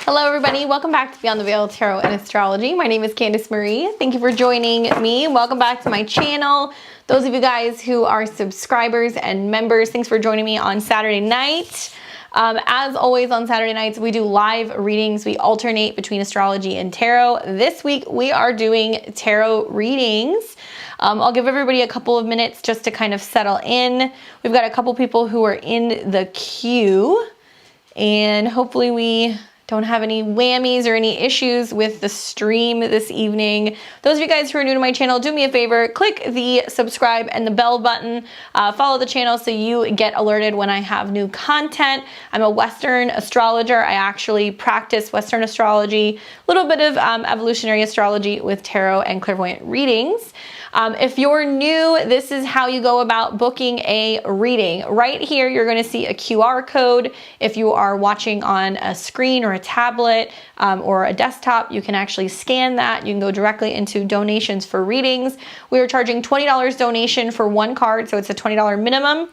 Hello everybody, welcome back to Beyond the Veil Tarot and Astrology. My name is Candace Marie. Thank you for joining me. Welcome back to my channel. Those of you guys who are subscribers and members, thanks for joining me on Saturday night. As always on Saturday nights, we do live readings. We alternate between astrology and tarot. This week we are doing tarot readings. I'll give everybody a couple of minutes just to kind of settle in. We've got a couple people who are in the queue, and hopefully we don't have any whammies or any issues with the stream this evening. Those of you guys who are new to my channel, do me a favor, click the subscribe and the bell button. Follow the channel so you get alerted when I have new content. I'm a Western astrologer. I actually practice Western astrology, a little bit of evolutionary astrology with tarot and clairvoyant readings. If you're new, this is how you go about booking a reading. Right here, you're going to see a QR code. If you are watching on a screen or a tablet or a desktop, you can actually scan that. You can go directly into donations for readings. We are charging $20 donation for one card, so it's a $20 minimum.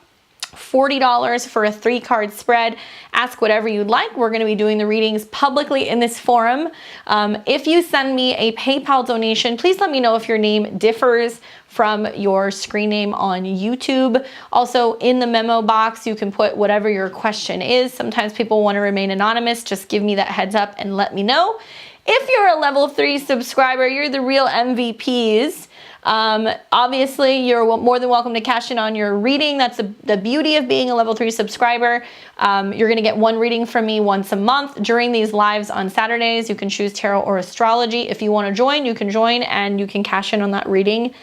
$40 for a 3-card spread. Ask whatever you'd like. We're going to be doing the readings publicly in this forum. If you send me a PayPal donation, please let me know if your name differs from your screen name on YouTube. Also, in the memo box, you can put whatever your question is. Sometimes people want to remain anonymous. Just give me that heads up and let me know. If you're a level 3 subscriber, you're the real MVPs. Obviously, you're more than welcome to cash in on your reading. That's the beauty of being a level 3 subscriber. You're going to get one reading from me once a month during these lives on Saturdays. You can choose tarot or astrology. If you want to join, you can join and you can cash in on that reading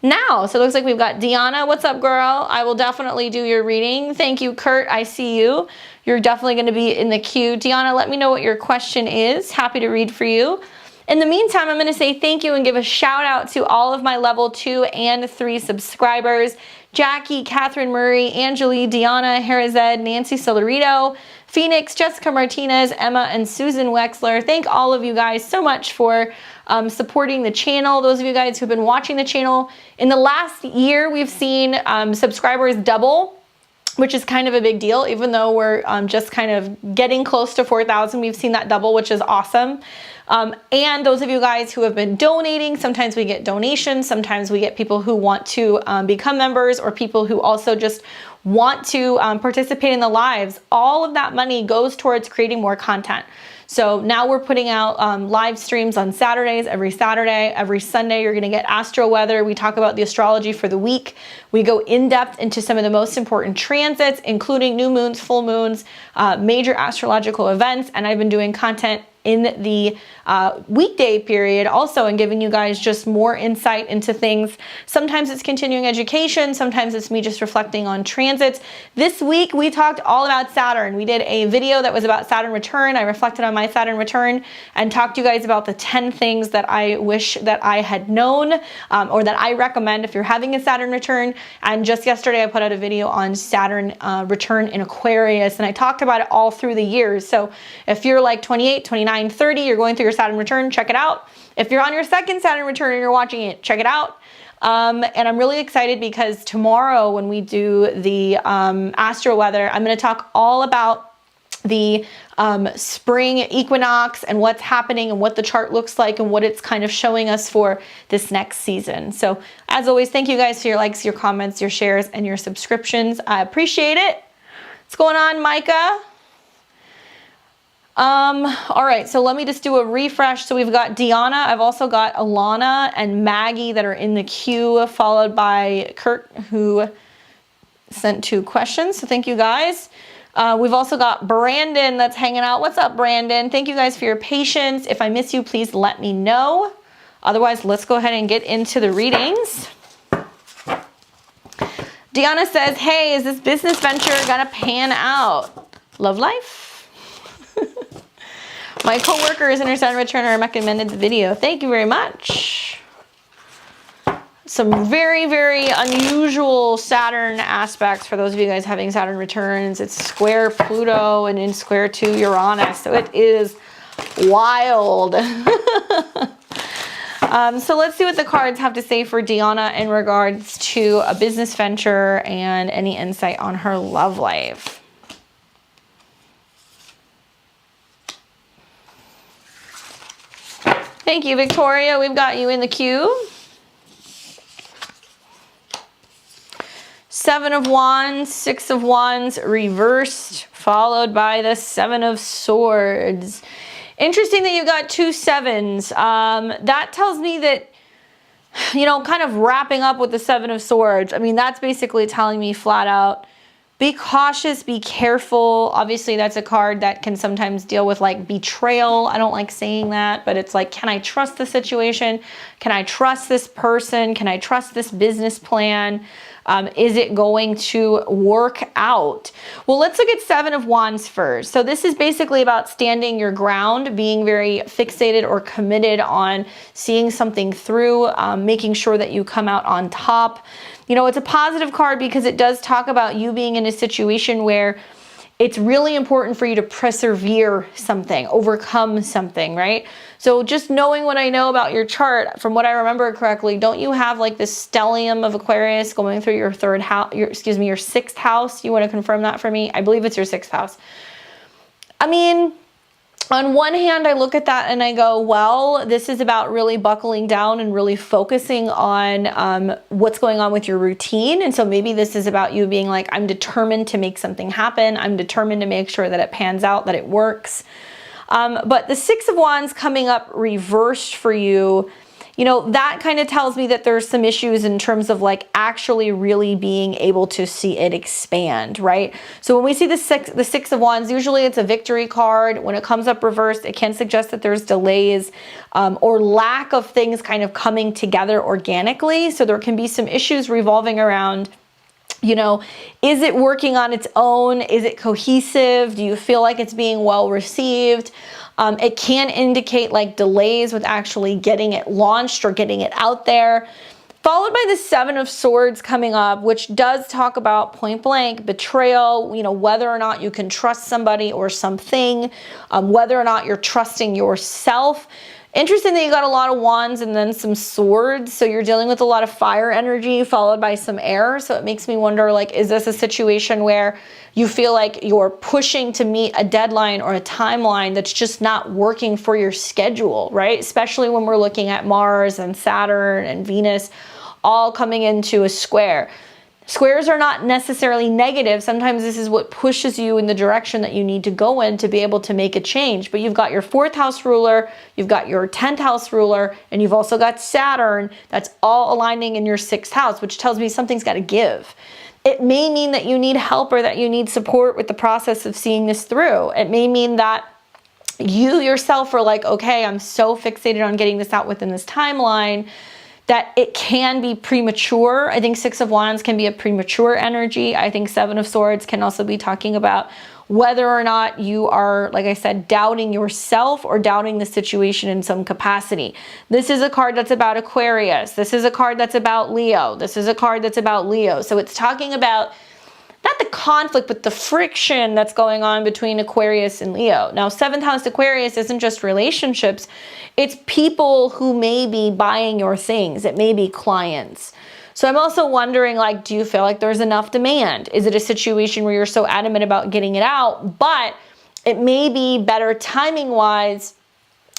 now. So it looks like we've got Deanna. What's up, girl? I will definitely do your reading. Thank you, Kurt. I see you. You're definitely going to be in the queue. Deanna, let me know what your question is. Happy to read for you. In the meantime, I'm going to say thank you and give a shout out to all of my level 2 and 3 subscribers. Jackie, Catherine Murray, Angeli, Deanna, Herazed, Nancy Celerito, Phoenix, Jessica Martinez, Emma, and Susan Wexler. Thank all of you guys so much for supporting the channel. Those of you guys who've been watching the channel. In the last year, we've seen subscribers double, which is kind of a big deal. Even though we're just kind of getting close to 4,000, we've seen that double, which is awesome. And those of you guys who have been donating, sometimes we get donations, sometimes we get people who want to become members, or people who also just want to participate in the lives. All of that money goes towards creating more content. So now we're putting out live streams on Saturdays, every Saturday. Every Sunday, you're going to get astro weather. We talk about the astrology for the week. We go in depth into some of the most important transits, including new moons, full moons, major astrological events. And I've been doing content in the weekday period also, and giving you guys just more insight into things. Sometimes it's continuing education, sometimes it's me just reflecting on transits. This week we talked all about Saturn. We did a video that was about Saturn return. I reflected on my Saturn return and talked to you guys about the 10 things that I wish that I had known, or that I recommend if you're having a Saturn return. And just yesterday I put out a video on Saturn return in Aquarius, and I talked about it all through the years. So if you're like 28, 29, 30, you're going through your Saturn return, check it out. If you're on your second Saturn return and you're watching it, check it out. And I'm really excited because tomorrow when we do the astro weather, I'm going to talk all about the spring equinox and what's happening and what the chart looks like and what it's kind of showing us for this next season. So as always, thank you guys for your likes, your comments, your shares, and your subscriptions. I appreciate it. What's going on, Micah? All right, so let me just do a refresh. So we've got Deanna, I've also got Alana and Maggie that are in the queue, followed by Kurt, who sent 2 questions. So thank you guys. We've also got Brandon that's hanging out. What's up, Brandon? Thank you guys for your patience. If I miss you, please let me know. Otherwise, let's go ahead and get into the readings. Deanna says, hey, is this business venture gonna pan out? Love life? My coworkers in her Saturn return recommended the video. Thank you very much. Some very, very unusual Saturn aspects for those of you guys having Saturn returns. It's square Pluto and in square to Uranus. So it is wild. So let's see what the cards have to say for Deanna in regards to a business venture and any insight on her love life. Thank you, Victoria. We've got you in the queue. 7 of Wands, 6 of Wands reversed, followed by the 7 of Swords. Interesting that you got 2 sevens. That tells me that, you know, kind of wrapping up with the 7 of Swords. I mean, that's basically telling me flat out, be cautious, be careful. Obviously, that's a card that can sometimes deal with like betrayal. I don't like saying that, but it's like, can I trust the situation? Can I trust this person? Can I trust this business plan? Is it going to work out? Well, let's look at 7 of Wands first. So this is basically about standing your ground, being very fixated or committed on seeing something through, making sure that you come out on top. You know, it's a positive card because it does talk about you being in a situation where it's really important for you to persevere something, overcome something, right? So just knowing what I know about your chart, from what I remember correctly, don't you have like this stellium of Aquarius going through your third house, your 6th house? You want to confirm that for me? I believe it's your 6th house. I mean, on one hand, I look at that and I go, well, this is about really buckling down and really focusing on what's going on with your routine. And so maybe this is about you being like, I'm determined to make something happen. I'm determined to make sure that it pans out, that it works. But the 6 of Wands coming up reversed for you, you know, that kind of tells me that there's some issues in terms of like actually really being able to see it expand, right? So when we see the 6 of Wands, usually it's a victory card. When it comes up reversed, it can suggest that there's delays or lack of things kind of coming together organically. So there can be some issues revolving around, you know, is it working on its own? Is it cohesive? Do you feel like it's being well received? It can indicate like delays with actually getting it launched or getting it out there. Followed by the 7 of Swords coming up, which does talk about point blank betrayal, you know, whether or not you can trust somebody or something, whether or not you're trusting yourself. Interesting that you got a lot of wands and then some swords. So you're dealing with a lot of fire energy followed by some air. So it makes me wonder, like, is this a situation where you feel like you're pushing to meet a deadline or a timeline that's just not working for your schedule, right? Especially when we're looking at Mars and Saturn and Venus all coming into a square. Squares are not necessarily negative. Sometimes this is what pushes you in the direction that you need to go in to be able to make a change. But you've got your 4th house ruler, you've got your 10th house ruler, and you've also got Saturn. That's all aligning in your 6th house, which tells me something's got to give. It may mean that you need help or that you need support with the process of seeing this through. It may mean that you yourself are like, okay, I'm so fixated on getting this out within this timeline that it can be premature. I think 6 of Wands can be a premature energy. I think 7 of Swords can also be talking about whether or not you are, like I said, doubting yourself or doubting the situation in some capacity. This is a card that's about Aquarius. This is a card that's about Leo. This is a card that's about Leo. So it's talking about not the conflict, but the friction that's going on between Aquarius and Leo. Now, 7th house Aquarius isn't just relationships. It's people who may be buying your things. It may be clients. So I'm also wondering, like, do you feel like there's enough demand? Is it a situation where you're so adamant about getting it out, but it may be better timing-wise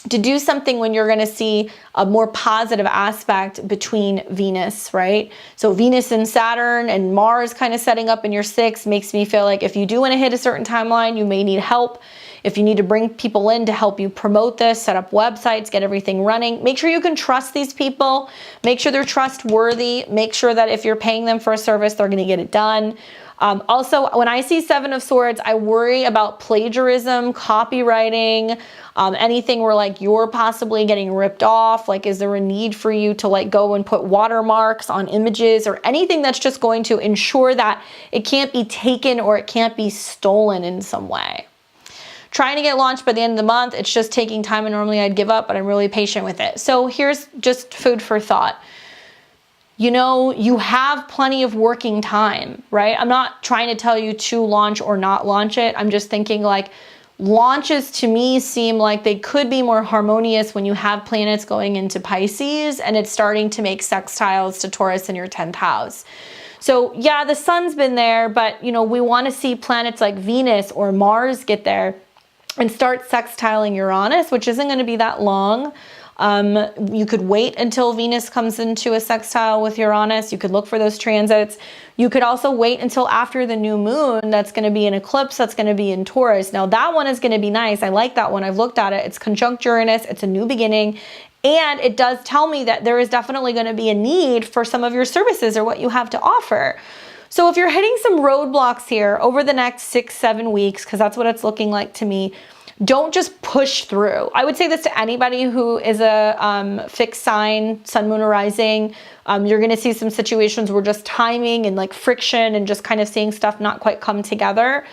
to do something when you're going to see a more positive aspect between Venus, right? So Venus and Saturn and Mars kind of setting up in your 6 makes me feel like if you do want to hit a certain timeline, you may need help. If you need to bring people in to help you promote this, set up websites, get everything running, make sure you can trust these people. Make sure they're trustworthy. Make sure that if you're paying them for a service, they're going to get it done. Also, when I see 7 of Swords, I worry about plagiarism, copywriting, anything where like you're possibly getting ripped off. Like, is there a need for you to like go and put watermarks on images or anything that's just going to ensure that it can't be taken or it can't be stolen in some way? Trying to get launched by the end of the month. It's just taking time, and normally I'd give up, but I'm really patient with it. So here's just food for thought. You know, you have plenty of working time, right? I'm not trying to tell you to launch or not launch it. I'm just thinking like launches to me seem like they could be more harmonious when you have planets going into Pisces and it's starting to make sextiles to Taurus in your 10th house. So yeah, the sun's been there, but you know, we want to see planets like Venus or Mars get there and start sextiling Uranus, which isn't going to be that long. You could wait until Venus comes into a sextile with Uranus. You could look for those transits. You could also wait until after the new moon. That's going to be an eclipse. That's going to be in Taurus. Now that one is going to be nice. I like that one. I've looked at it. It's conjunct Uranus. It's a new beginning. And it does tell me that there is definitely going to be a need for some of your services or what you have to offer. So if you're hitting some roadblocks here over the next 6-7 weeks, because that's what it's looking like to me, don't just push through. I would say this to anybody who is a fixed sign, sun, moon, or rising. You're going to see some situations where just timing and like friction and just kind of seeing stuff not quite come together.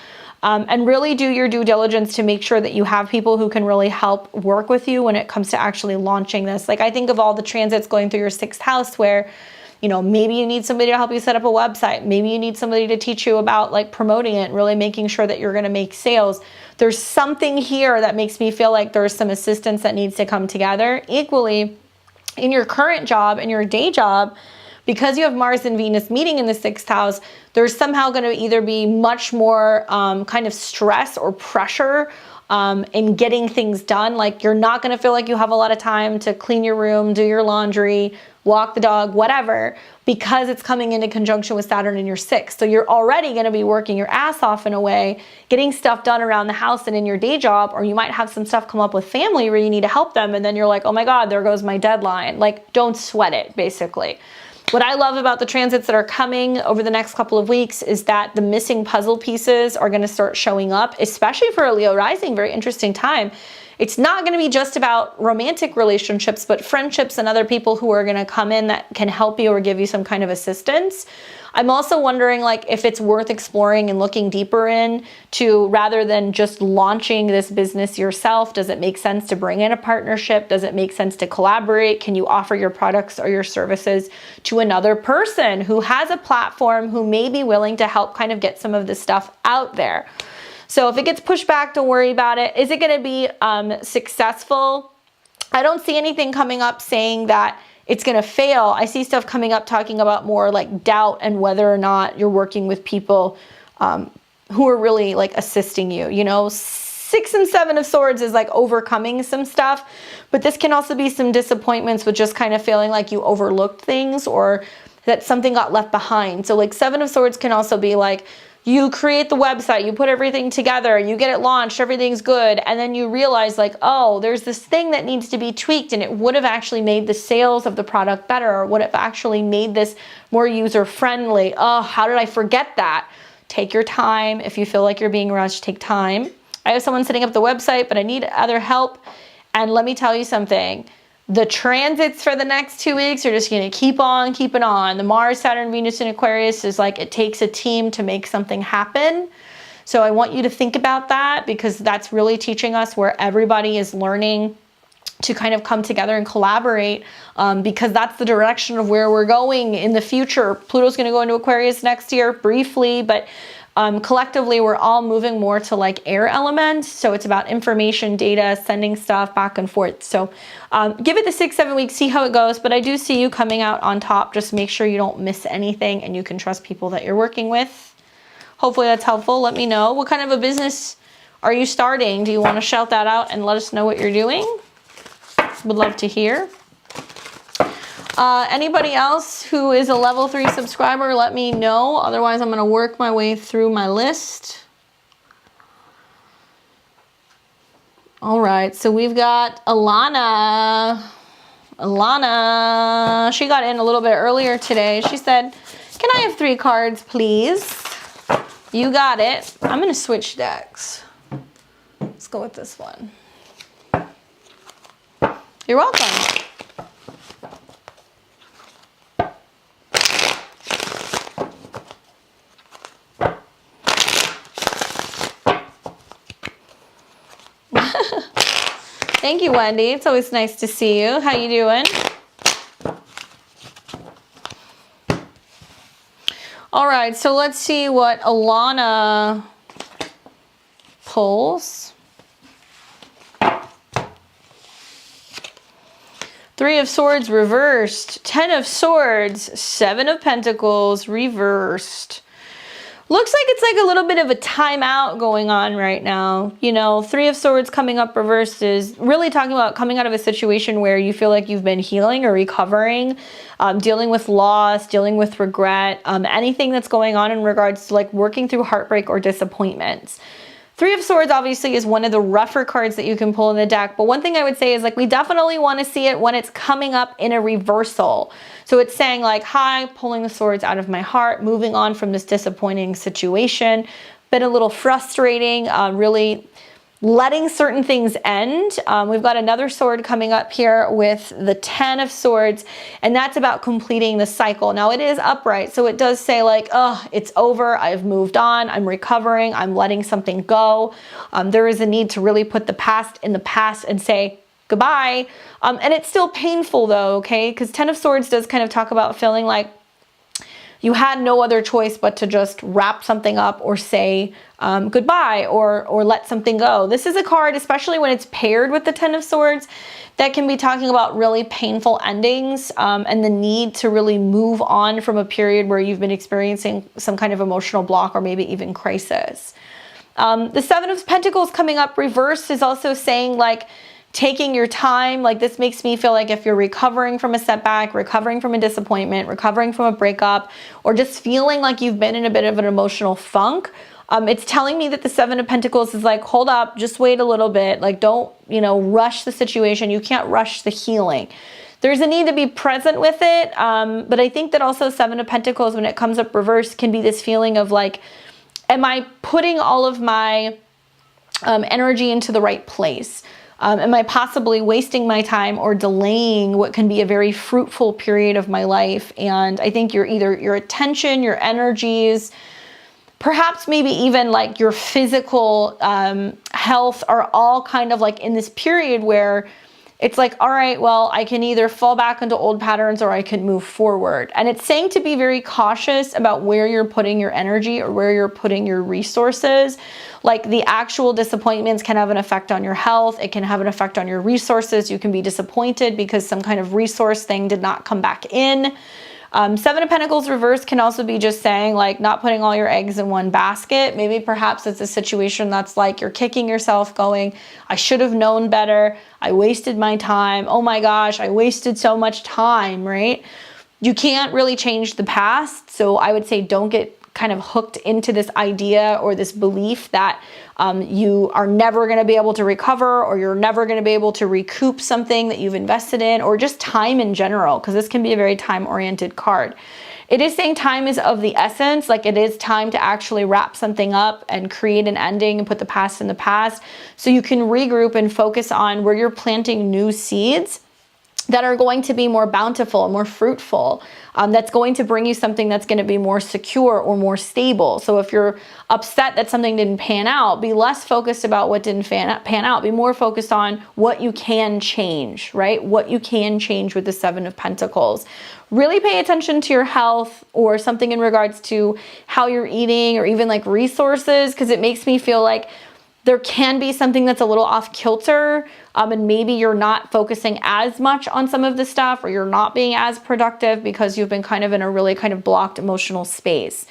And really do your due diligence to make sure that you have people who can really help work with you when it comes to actually launching this. Like I think of all the transits going through your 6th house where, you know, maybe you need somebody to help you set up a website. Maybe you need somebody to teach you about like promoting it and really making sure that you're going to make sales. There's something here that makes me feel like there's some assistance that needs to come together. Equally, in your current job and your day job, because you have Mars and Venus meeting in the 6th house, there's somehow going to either be much more kind of stress or pressure in getting things done. Like you're not going to feel like you have a lot of time to clean your room, do your laundry, walk the dog, whatever, because it's coming into conjunction with Saturn in your 6th. So you're already going to be working your ass off in a way, getting stuff done around the house and in your day job, or you might have some stuff come up with family where you need to help them. And then you're like, oh my God, there goes my deadline. Like, don't sweat it, basically. What I love about the transits that are coming over the next couple of weeks is that the missing puzzle pieces are going to start showing up, especially for a Leo rising. Very interesting time. It's not going to be just about romantic relationships, but friendships and other people who are going to come in that can help you or give you some kind of assistance. I'm also wondering like if it's worth exploring and looking deeper in to, rather than just launching this business yourself, does it make sense to bring in a partnership? Does it make sense to collaborate? Can you offer your products or your services to another person who has a platform who may be willing to help kind of get some of this stuff out there? So if it gets pushed back, don't worry about it. Is it going to be successful? I don't see anything coming up saying that it's going to fail. I see stuff coming up talking about more like doubt and whether or not you're working with people who are really like assisting you. You know, 6 and 7 of Swords is like overcoming some stuff, but this can also be some disappointments with just kind of feeling like you overlooked things or that something got left behind. So like 7 of Swords can also be like, you create the website, you put everything together, you get it launched, everything's good, and then you realize like, oh, there's this thing that needs to be tweaked and it would have actually made the sales of the product better or would have actually made this more user-friendly. Oh, how did I forget that? Take your time. If you feel like you're being rushed, take time. I have someone setting up the website, but I need other help. And let me tell you something. The transits for the next 2 weeks are just going to keep on keeping on. The Mars, Saturn, Venus, and Aquarius is like it takes a team to make something happen. So I want you to think about that because that's really teaching us where everybody is learning to kind of come together and collaborate because that's the direction of where we're going in the future. Pluto's going to go into Aquarius next year briefly, but collectively, we're all moving more to like air elements. So it's about information, data, sending stuff back and forth. So give it the 6-7 weeks, see how it goes. But I do see you coming out on top. Just make sure you don't miss anything and you can trust people that you're working with. Hopefully that's helpful. Let me know. What kind of a business are you starting? Do you want to shout that out and let us know what you're doing? Would love to hear. Anybody else who is a level 3 subscriber, let me know. Otherwise, I'm going to work my way through my list. All right, so we've got Alana. Alana, she got in a little bit earlier today. She said, can I have 3 cards, please? You got it. I'm going to switch decks. Let's go with this one. You're welcome. Thank you, Wendy. It's always nice to see you. How you doing? All right, so let's see what Alana pulls. 3 of Swords reversed, 10 of Swords, 7 of Pentacles reversed. Looks like it's like a little bit of a timeout going on right now. You know, Three of Swords coming up reversed is really talking about coming out of a situation where you feel like you've been healing or recovering, dealing with loss, dealing with regret, anything that's going on in regards to like working through heartbreak or disappointments. Three of Swords obviously is one of the rougher cards that you can pull in the deck, but one thing I would say is like we definitely want to see it when it's coming up in a reversal. So it's saying like, hi, pulling the swords out of my heart, moving on from this disappointing situation, been a little frustrating, really letting certain things end. We've got another sword coming up here with the 10 of Swords, and that's about completing the cycle. Now it is upright, so it does say like, oh, it's over, I've moved on, I'm recovering, I'm letting something go. There is a need to really put the past in the past and say goodbye. And it's still painful though, okay? Because 10 of Swords does kind of talk about feeling like you had no other choice but to just wrap something up or say goodbye or let something go. This is a card, especially when it's paired with the 10 of Swords, that can be talking about really painful endings and the need to really move on from a period where you've been experiencing some kind of emotional block or maybe even crisis. The 7 of Pentacles coming up reversed is also saying like, taking your time. Like this makes me feel like if you're recovering from a setback, recovering from a disappointment, recovering from a breakup, or just feeling like you've been in a bit of an emotional funk, it's telling me that the 7 of Pentacles is like, hold up, just wait a little bit. Like don't, you know, rush the situation. You can't rush the healing. There's a need to be present with it. But I think that also 7 of Pentacles, when it comes up reverse, can be this feeling of like, am I putting all of my energy into the right place? Am I possibly wasting my time or delaying what can be a very fruitful period of my life? And I think your attention, your energies, perhaps maybe even like your physical health are all kind of like in this period where it's like, all right, well, I can either fall back into old patterns or I can move forward. And it's saying to be very cautious about where you're putting your energy or where you're putting your resources. Like the actual disappointments can have an effect on your health. It can have an effect on your resources. You can be disappointed because some kind of resource thing did not come back in. 7 of Pentacles reverse can also be just saying like not putting all your eggs in one basket. Maybe perhaps it's a situation that's like you're kicking yourself going, I should have known better. I wasted my time. Oh my gosh, I wasted so much time, right? You can't really change the past. So I would say don't get kind of hooked into this idea or this belief that you are never going to be able to recover or you're never going to be able to recoup something that you've invested in, or just time in general, because this can be a very time-oriented card. It is saying time is of the essence, like it is time to actually wrap something up and create an ending and put the past in the past so you can regroup and focus on where you're planting new seeds that are going to be more bountiful, more fruitful, that's going to bring you something that's going to be more secure or more stable. So if you're upset that something didn't pan out, be less focused about what didn't pan out. Be more focused on what you can change, right? What you can change with the 7 of Pentacles. Really pay attention to your health or something in regards to how you're eating or even like resources, because it makes me feel like there can be something that's a little off kilter, and maybe you're not focusing as much on some of the stuff, or you're not being as productive because you've been kind of in a really kind of blocked emotional space.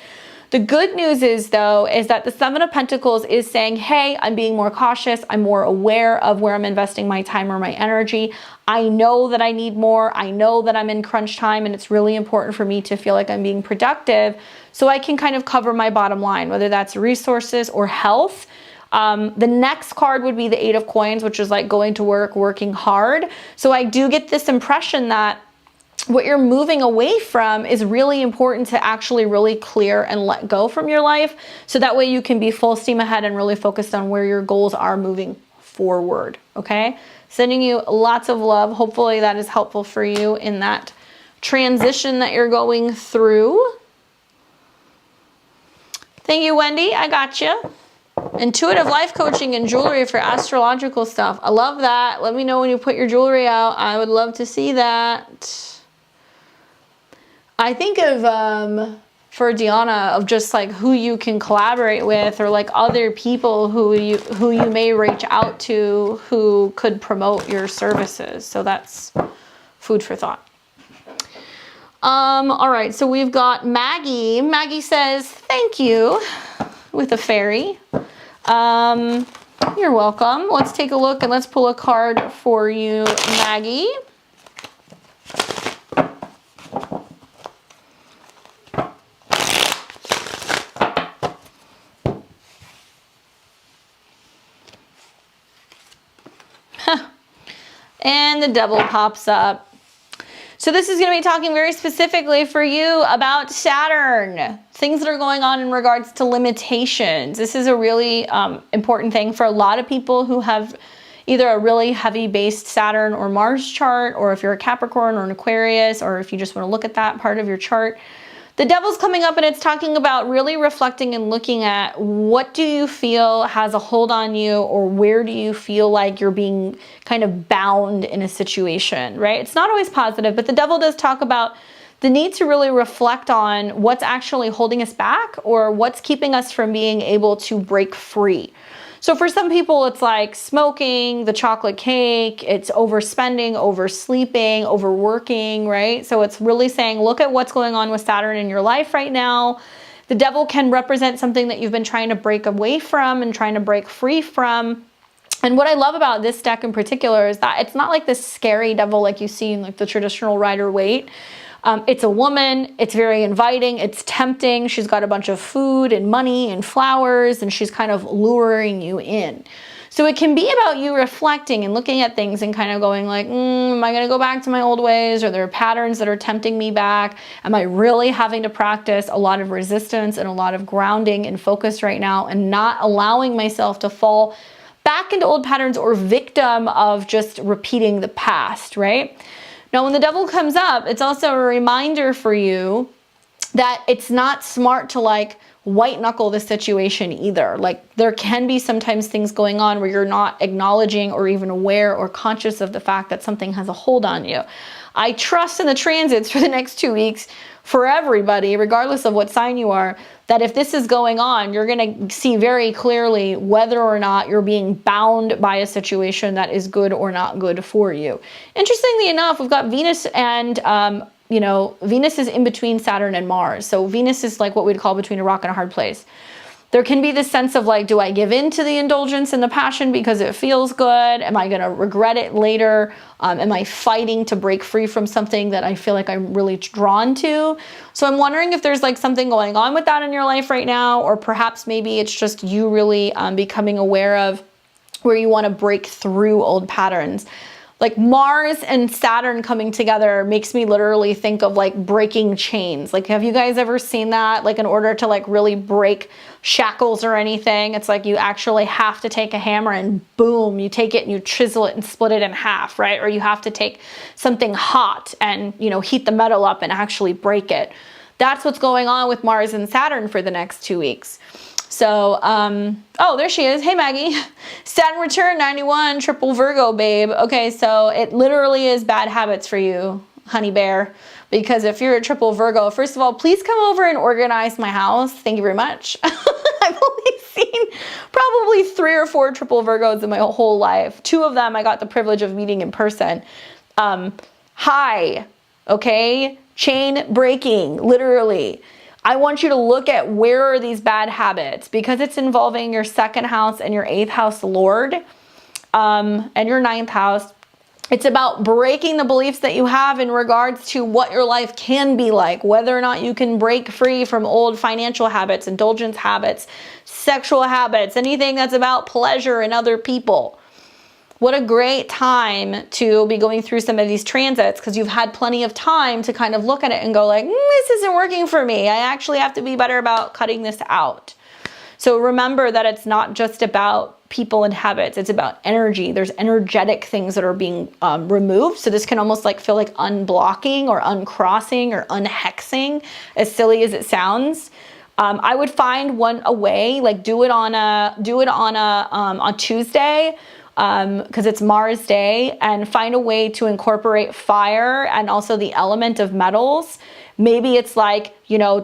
The good news is though, is that the 7 of Pentacles is saying, hey, I'm being more cautious. I'm more aware of where I'm investing my time or my energy. I know that I need more. I know that I'm in crunch time and it's really important for me to feel like I'm being productive so I can kind of cover my bottom line, whether that's resources or health. The next card would be the 8 of Coins, which is like going to work, working hard. So I do get this impression that what you're moving away from is really important to actually really clear and let go from your life. So that way you can be full steam ahead and really focused on where your goals are moving forward. Okay. Sending you lots of love. Hopefully that is helpful for you in that transition that you're going through. Thank you, Wendy. I got you. Intuitive life coaching and jewelry for astrological stuff. I love that. Let me know when you put your jewelry out. I would love to see that. I think of, for Deanna, of just like who you can collaborate with, or like other people who you may reach out to who could promote your services. So that's food for thought. All right, so we've got Maggie. Maggie says, thank you, with a fairy. You're welcome. Let's take a look and let's pull a card for you, Maggie. And the Devil pops up. So this is going to be talking very specifically for you about Saturn, things that are going on in regards to limitations. This is a really important thing for a lot of people who have either a really heavy based Saturn or Mars chart, or if you're a Capricorn or an Aquarius, or if you just want to look at that part of your chart. The Devil's coming up and it's talking about really reflecting and looking at what do you feel has a hold on you, or where do you feel like you're being kind of bound in a situation, right? It's not always positive, but the Devil does talk about the need to really reflect on what's actually holding us back, or what's keeping us from being able to break free. So for some people, it's like smoking, the chocolate cake, it's overspending, oversleeping, overworking, right? So it's really saying, look at what's going on with Saturn in your life right now. The Devil can represent something that you've been trying to break away from and trying to break free from. And what I love about this deck in particular is that it's not like this scary devil like you see in like the traditional Rider-Waite. It's a woman, it's very inviting, it's tempting, she's got a bunch of food and money and flowers, and she's kind of luring you in. So it can be about you reflecting and looking at things and kind of going like, am I going to go back to my old ways? Or there are patterns that are tempting me back? Am I really having to practice a lot of resistance and a lot of grounding and focus right now, and not allowing myself to fall back into old patterns or victim of just repeating the past, right? Now, when the Devil comes up, it's also a reminder for you that it's not smart to like white knuckle the situation either. Like there can be sometimes things going on where you're not acknowledging or even aware or conscious of the fact that something has a hold on you. I trust in the transits for the next 2 weeks for everybody, regardless of what sign you are, that if this is going on, you're going to see very clearly whether or not you're being bound by a situation that is good or not good for you. Interestingly enough, we've got Venus and, Venus is in between Saturn and Mars. So Venus is like what we'd call between a rock and a hard place. There can be this sense of like, do I give in to the indulgence and the passion because it feels good? Am I going to regret it later? Am I fighting to break free from something that I feel like I'm really drawn to? So I'm wondering if there's like something going on with that in your life right now, or perhaps maybe it's just you really becoming aware of where you want to break through old patterns. Like Mars and Saturn coming together makes me literally think of like breaking chains. Like, have you guys ever seen that? Like in order to like really break shackles or anything, it's like you actually have to take a hammer and boom, you take it and you chisel it and split it in half, right? Or you have to take something hot and, heat the metal up and actually break it. That's what's going on with Mars and Saturn for the next 2 weeks. So, oh, there she is. Hey, Maggie. Saturn return 91, triple Virgo, babe. Okay, so it literally is bad habits for you, honey bear. Because if you're a triple Virgo, first of all, please come over and organize my house. Thank you very much. I've only seen probably 3 or 4 triple Virgos in my whole life. 2 of them I got the privilege of meeting in person. Hi, okay? Chain breaking, literally. I want you to look at where are these bad habits, because it's involving your 2nd house and your 8th house Lord, and your 9th house. It's about breaking the beliefs that you have in regards to what your life can be like, whether or not you can break free from old financial habits, indulgence habits, sexual habits, anything that's about pleasure in other people. What a great time to be going through some of these transits, because you've had plenty of time to kind of look at it and go like, this isn't working for me. I actually have to be better about cutting this out. So remember that it's not just about people and habits. It's about energy. There's energetic things that are being removed. So this can almost like feel like unblocking or uncrossing or unhexing, as silly as it sounds. I would find a way, like do it on Tuesday, because it's Mars Day, and find a way to incorporate fire and also the element of metals. Maybe it's like,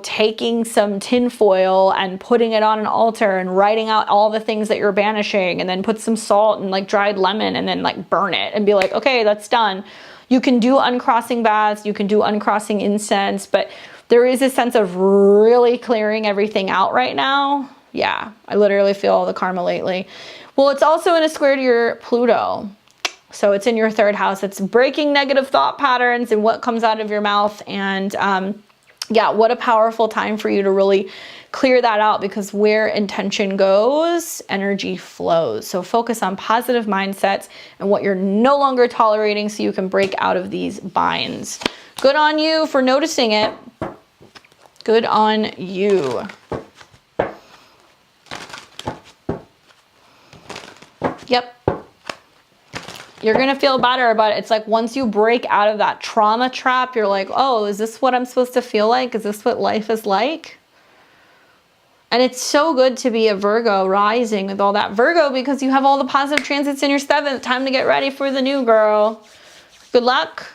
taking some tin foil and putting it on an altar and writing out all the things that you're banishing, and then put some salt and like dried lemon and then like burn it and be like, okay, that's done. You can do uncrossing baths, you can do uncrossing incense, but there is a sense of really clearing everything out right now. Yeah, I literally feel all the karma lately. Well, it's also in a square to your Pluto. So it's in your 3rd house. It's breaking negative thought patterns and what comes out of your mouth. And yeah, what a powerful time for you to really clear that out, because where intention goes, energy flows. So focus on positive mindsets and what you're no longer tolerating so you can break out of these binds. Good on you for noticing it. Good on you. Yep. You're going to feel better about it. It's like once you break out of that trauma trap, you're like, oh, is this what I'm supposed to feel like? Is this what life is like? And it's so good to be a Virgo rising with all that Virgo, because you have all the positive transits in your 7th. Time to get ready for the new girl. Good luck.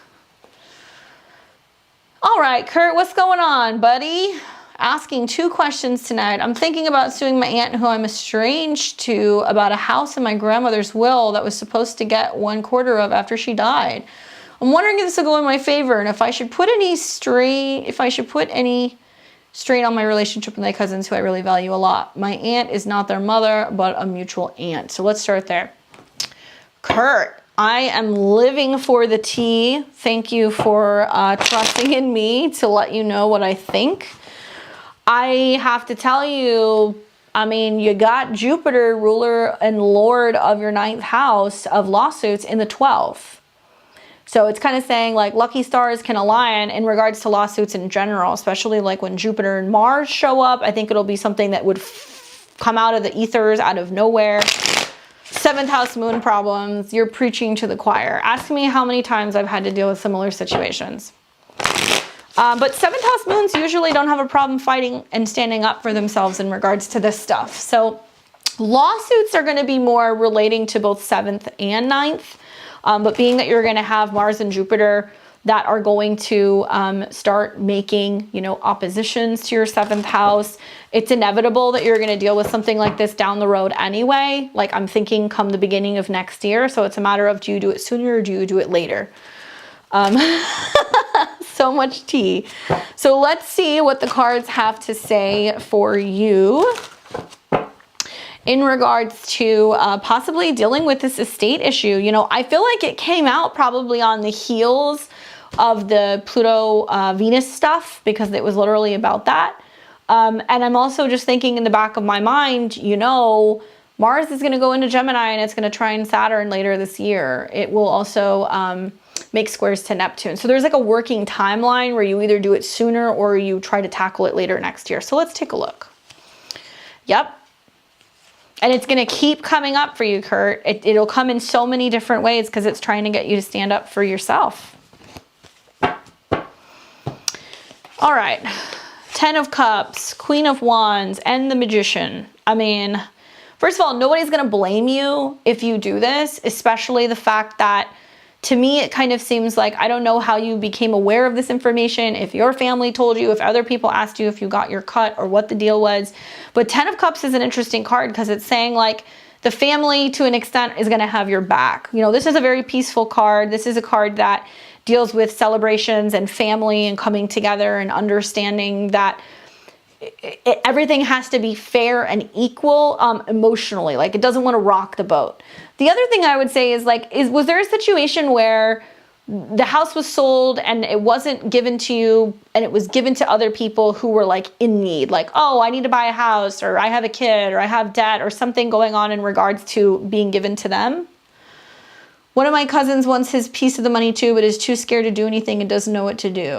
All right, Kurt, what's going on, buddy? Asking 2 questions tonight. I'm thinking about suing my aunt who I'm estranged to about a house in my grandmother's will that was supposed to get 1/4 of after she died. I'm wondering if this will go in my favor and if I should put any strain on my relationship with my cousins who I really value a lot. My aunt is not their mother, but a mutual aunt. So let's start there. Kurt, I am living for the tea. Thank you for trusting in me to let you know what I think. I have to tell you, I mean, you got Jupiter, ruler and lord of your 9th house of lawsuits, in the 12th. So it's kind of saying like lucky stars can align in regards to lawsuits in general, especially like when Jupiter and Mars show up. I think it'll be something that would come out of the ethers, out of nowhere. 7th house moon problems. You're preaching to the choir. Ask me how many times I've had to deal with similar situations. But 7th house moons usually don't have a problem fighting and standing up for themselves in regards to this stuff. So lawsuits are going to be more relating to both 7th and 9th. But being that you're going to have Mars and Jupiter that are going to start making, you know, oppositions to your 7th house, it's inevitable that you're going to deal with something like this down the road anyway. Like I'm thinking come the beginning of next year. So it's a matter of, do you do it sooner or do you do it later? So much tea. So let's see what the cards have to say for you in regards to possibly dealing with this estate issue. You know, I feel like it came out probably on the heels of the Pluto Venus stuff, because it was literally about that. And I'm also just thinking in the back of my mind, you know, Mars is going to go into Gemini and it's going to trine Saturn later this year. It will also make squares to Neptune. So there's like a working timeline where you either do it sooner or you try to tackle it later next year. So let's take a look. Yep. And it's going to keep coming up for you, Kurt. It'll come in so many different ways because it's trying to get you to stand up for yourself. All right. 10 of Cups, Queen of Wands, and the Magician. I mean, first of all, nobody's going to blame you if you do this, especially the fact that, to me, it kind of seems like, I don't know how you became aware of this information, if your family told you, if other people asked you if you got your cut or what the deal was. But 10 of Cups is an interesting card because it's saying like the family to an extent is going to have your back. You know, this is a very peaceful card. This is a card that deals with celebrations and family and coming together and understanding that everything has to be fair and equal emotionally. Like it doesn't want to rock the boat. The other thing I would say is like, was there a situation where the house was sold and it wasn't given to you and it was given to other people who were like in need? Like, oh, I need to buy a house, or I have a kid, or I have debt, or something going on in regards to being given to them. One of my cousins wants his piece of the money too, but is too scared to do anything and doesn't know what to do.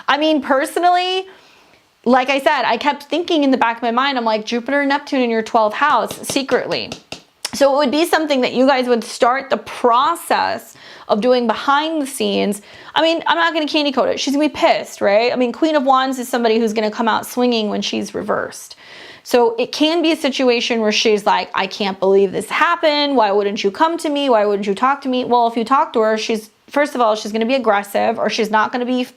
I mean, personally, like I said, I kept thinking in the back of my mind, I'm like, Jupiter and Neptune in your 12th house secretly. So it would be something that you guys would start the process of doing behind the scenes. I mean, I'm not going to candy coat it. She's going to be pissed, right? I mean, Queen of Wands is somebody who's going to come out swinging when she's reversed. So it can be a situation where she's like, I can't believe this happened. Why wouldn't you come to me? Why wouldn't you talk to me? Well, if you talk to her, first of all, she's going to be aggressive, or she's not going to be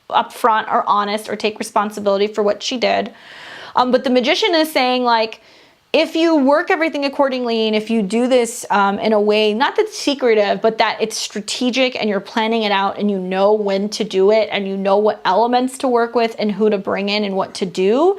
upfront or honest or take responsibility for what she did. But the Magician is saying like, if you work everything accordingly, and if you do this in a way, not that's secretive, but that it's strategic and you're planning it out and you know when to do it and you know what elements to work with and who to bring in and what to do,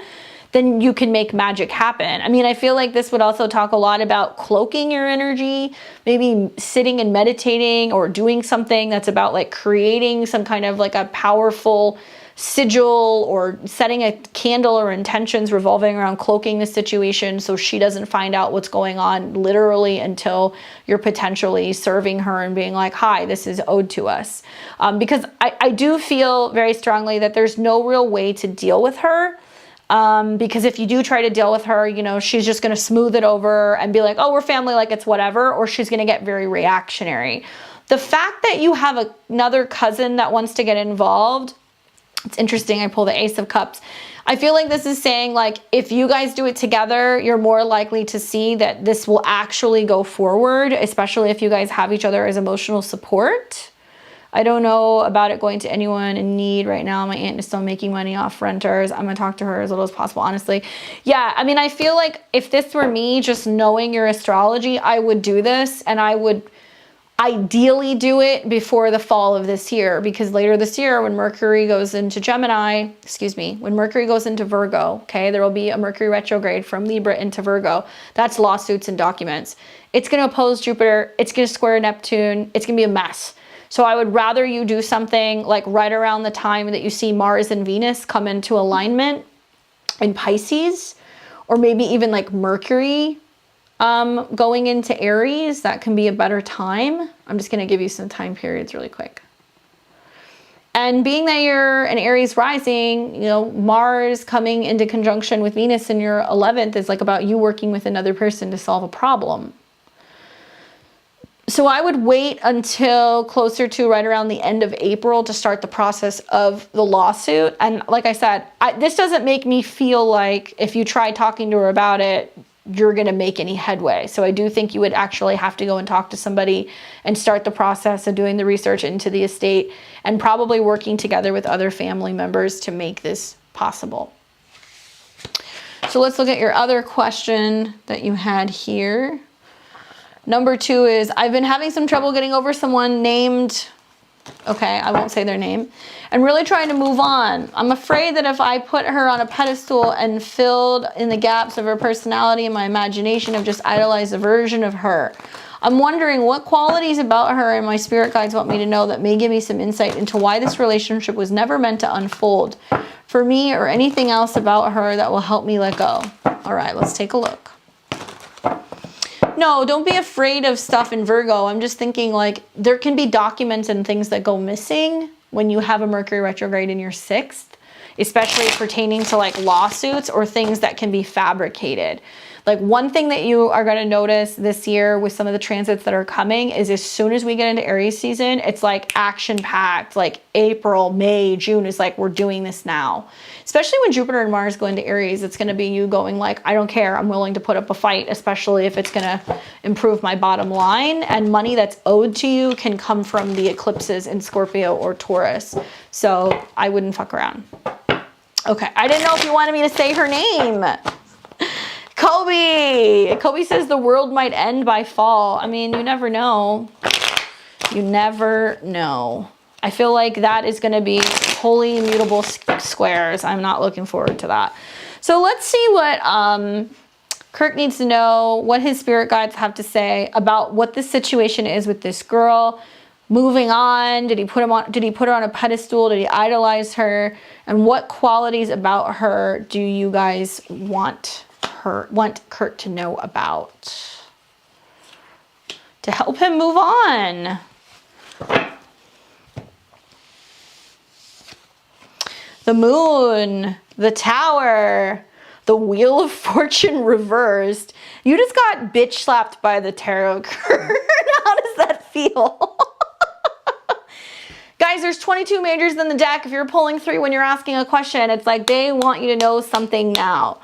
then you can make magic happen. I mean, I feel like this would also talk a lot about cloaking your energy, maybe sitting and meditating or doing something that's about like creating some kind of like a powerful sigil or setting a candle or intentions revolving around cloaking the situation so she doesn't find out what's going on literally until you're potentially serving her and being like, hi, this is owed to us. Because I do feel very strongly that there's no real way to deal with her. Because if you do try to deal with her, you know, she's just going to smooth it over and be like, oh, we're family, like it's whatever, or she's going to get very reactionary. The fact that you have another cousin that wants to get involved, it's interesting. I pull the Ace of Cups. I feel like this is saying, like, if you guys do it together, you're more likely to see that this will actually go forward, especially if you guys have each other as emotional support. I don't know about it going to anyone in need right now. My aunt is still making money off renters. I'm going to talk to her as little as possible, honestly. Yeah, I mean, I feel like if this were me, just knowing your astrology, I would do this, and I would ideally do it before the fall of this year, because later this year when Mercury goes into Gemini, when Mercury goes into Virgo, okay, there will be a Mercury retrograde from Libra into Virgo. That's lawsuits and documents. It's going to oppose Jupiter. It's going to square Neptune. It's going to be a mess. So I would rather you do something like right around the time that you see Mars and Venus come into alignment in Pisces, or maybe even like Mercury going into Aries. That can be a better time. I'm just going to give you some time periods really quick. And being that you're an Aries rising, you know, Mars coming into conjunction with Venus in your 11th is like about you working with another person to solve a problem. So I would wait until closer to right around the end of April to start the process of the lawsuit. And like I said, this doesn't make me feel like if you try talking to her about it, you're going to make any headway. So I do think you would actually have to go and talk to somebody and start the process of doing the research into the estate and probably working together with other family members to make this possible. So let's look at your other question that you had here. Number 2 is, I've been having some trouble getting over someone named, okay, I won't say their name, and really trying to move on. I'm afraid that if I put her on a pedestal and filled in the gaps of her personality and my imagination, I've just idolized a version of her. I'm wondering what qualities about her and my spirit guides want me to know that may give me some insight into why this relationship was never meant to unfold for me, or anything else about her that will help me let go. All right, let's take a look. No, don't be afraid of stuff in Virgo. I'm just thinking like there can be documents and things that go missing when you have a Mercury retrograde in your 6th, especially pertaining to like lawsuits or things that can be fabricated. Like one thing that you are going to notice this year with some of the transits that are coming is as soon as we get into Aries season, it's like action packed, like April, May, June is like, we're doing this now. Especially when Jupiter and Mars go into Aries, it's going to be you going like, I don't care. I'm willing to put up a fight, especially if it's going to improve my bottom line. And money that's owed to you can come from the eclipses in Scorpio or Taurus. So I wouldn't fuck around. Okay. I didn't know if you wanted me to say her name. Kobe says the world might end by fall. I mean, you never know. You never know. I feel like that is going to be wholly immutable squares. I'm not looking forward to that. So let's see what Kirk needs to know, what his spirit guides have to say about what the situation is with this girl. Moving on, did he put her on a pedestal? Did he idolize her? And what qualities about her do you guys want Kurt to know about to help him move on? The Moon, the Tower, the Wheel of Fortune reversed. You just got bitch slapped by the tarot card. How does that feel? Guys, there's 22 majors in the deck. If you're pulling 3 when you're asking a question, it's like they want you to know something now.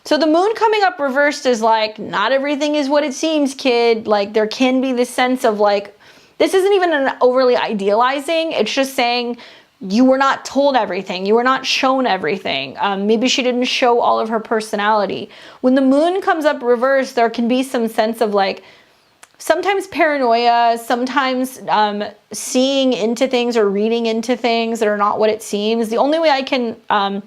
So the Moon coming up reversed is like, not everything is what it seems, kid. Like there can be this sense of like, this isn't even an overly idealizing. It's just saying you were not told everything. You were not shown everything. Maybe she didn't show all of her personality. When the moon comes up reversed, there can be some sense of like, sometimes paranoia, sometimes seeing into things or reading into things that are not what it seems. The only way I can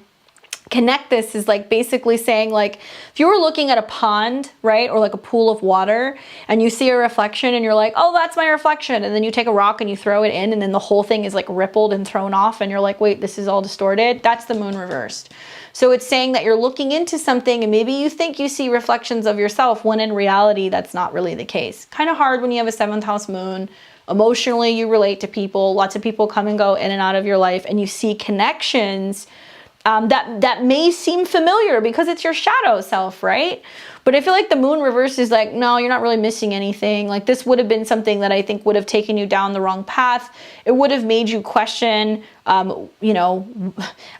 connect this is like basically saying, like, if you were looking at a pond, right, or like a pool of water, and you see a reflection and you're like, oh, that's my reflection, and then you take a rock and you throw it in, and then the whole thing is like rippled and thrown off, and you're like, wait, this is all distorted. That's the moon reversed. So it's saying that you're looking into something and maybe you think you see reflections of yourself, when in reality that's not really the case. Kind of hard when you have a 7th house moon. Emotionally, you relate to people. Lots of people come and go in and out of your life, and you see connections that may seem familiar because it's your shadow self, right? But I feel like the moon reverse is like, no, you're not really missing anything. Like, this would have been something that I think would have taken you down the wrong path. It would have made you question, you know,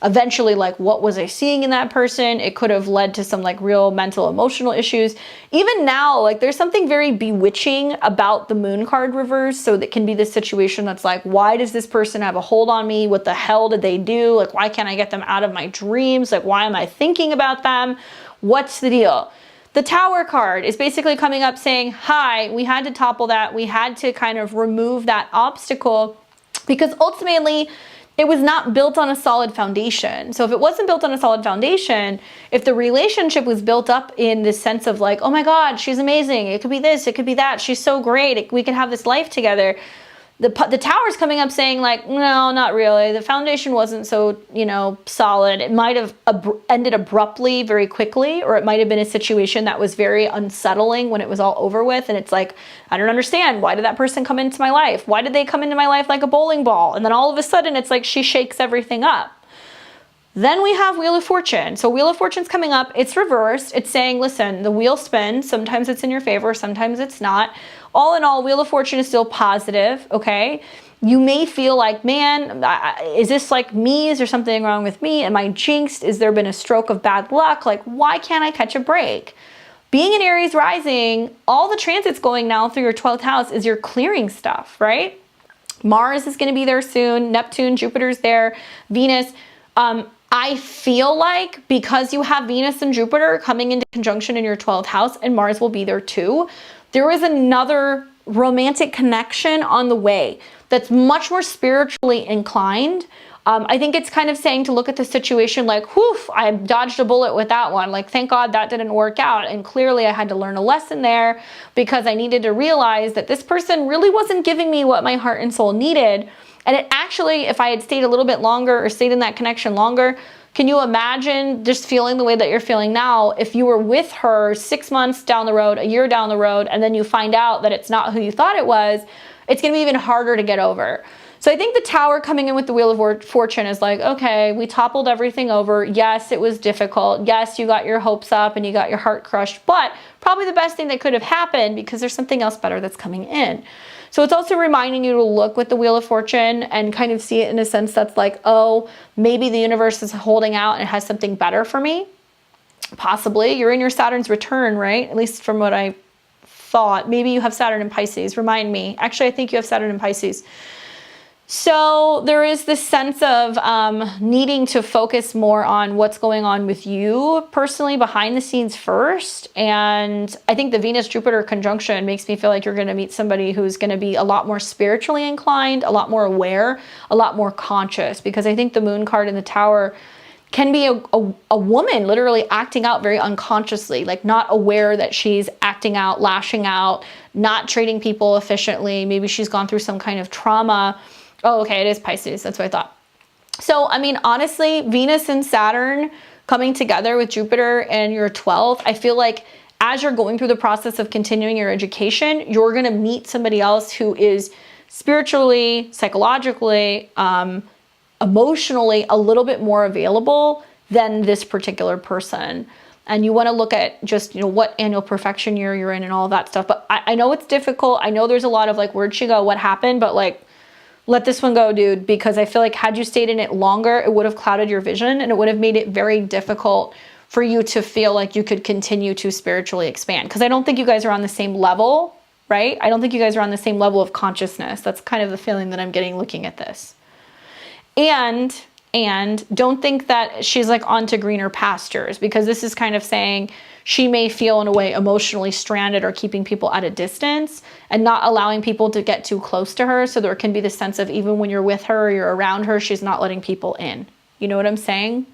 eventually, like, what was I seeing in that person? It could have led to some like real mental, emotional issues. Even now, like, there's something very bewitching about the moon card reverse. So that can be the situation that's like, why does this person have a hold on me? What the hell did they do? Like, why can't I get them out of my dreams? Like, why am I thinking about them? What's the deal? The Tower card is basically coming up saying, hi, we had to topple that. We had to kind of remove that obstacle because ultimately it was not built on a solid foundation. So if it wasn't built on a solid foundation, if the relationship was built up in this sense of like, oh my God, she's amazing. It could be this, it could be that. She's so great. We could have this life together. The Tower's coming up saying like, no, not really. The foundation wasn't so, you know, solid. It might have ended abruptly very quickly, or it might have been a situation that was very unsettling when it was all over with. And it's like, I don't understand. Why did that person come into my life? Why did they come into my life like a bowling ball? And then all of a sudden it's like she shakes everything up. Then we have Wheel of Fortune. So Wheel of Fortune's coming up. It's reversed. It's saying, listen, the wheel spins. Sometimes it's in your favor. Sometimes it's not. All in all, Wheel of Fortune is still positive, okay? You may feel like, man, is this like me? Is there something wrong with me? Am I jinxed? Is there been a stroke of bad luck? Like, why can't I catch a break? Being in Aries rising, all the transits going now through your 12th house is you're clearing stuff, right? Mars is going to be there soon. Neptune, Jupiter's there. Venus. I feel like because you have Venus and Jupiter coming into conjunction in your 12th house, and Mars will be there too, there is another romantic connection on the way that's much more spiritually inclined. I think it's kind of saying to look at the situation like, whew, I dodged a bullet with that one. Like, thank God that didn't work out. And clearly I had to learn a lesson there because I needed to realize that this person really wasn't giving me what my heart and soul needed. And it actually, if I had stayed a little bit longer or stayed in that connection longer, can you imagine just feeling the way that you're feeling now if you were with her 6 months down the road, a year down the road, and then you find out that it's not who you thought it was? It's going to be even harder to get over. So I think the Tower coming in with the Wheel of Fortune is like, okay, we toppled everything over. Yes, it was difficult. Yes, you got your hopes up and you got your heart crushed, but probably the best thing that could have happened because there's something else better that's coming in. So it's also reminding you to look with the Wheel of Fortune and kind of see it in a sense that's like, oh, maybe the universe is holding out and it has something better for me. Possibly. You're in your Saturn's return, right? At least from what I thought. Maybe you have Saturn in Pisces. Remind me. Actually, I think you have Saturn in Pisces. So there is this sense of needing to focus more on what's going on with you personally behind the scenes first. And I think the Venus-Jupiter conjunction makes me feel like you're going to meet somebody who's going to be a lot more spiritually inclined, a lot more aware, a lot more conscious. Because I think the Moon card in the Tower can be a woman literally acting out very unconsciously, like not aware that she's acting out, lashing out, not treating people efficiently. Maybe she's gone through some kind of trauma. Oh, okay, it is Pisces. That's what I thought. So, I mean, honestly, Venus and Saturn coming together with Jupiter and your 12th, I feel like as you're going through the process of continuing your education, you're going to meet somebody else who is spiritually, psychologically, emotionally a little bit more available than this particular person. And you want to look at just, you know, what annual perfection year you're in and all that stuff. But I know it's difficult. I know there's a lot of like, where'd she go? What happened? But like, let this one go, dude, because I feel like had you stayed in it longer, it would have clouded your vision and it would have made it very difficult for you to feel like you could continue to spiritually expand. Because I don't think you guys are on the same level, right? I don't think you guys are on the same level of consciousness. That's kind of the feeling that I'm getting looking at this. And don't think that she's like onto greener pastures, because this is kind of saying she may feel in a way emotionally stranded or keeping people at a distance and not allowing people to get too close to her. So there can be this sense of even when you're with her or you're around her, she's not letting people in. You know what I'm saying?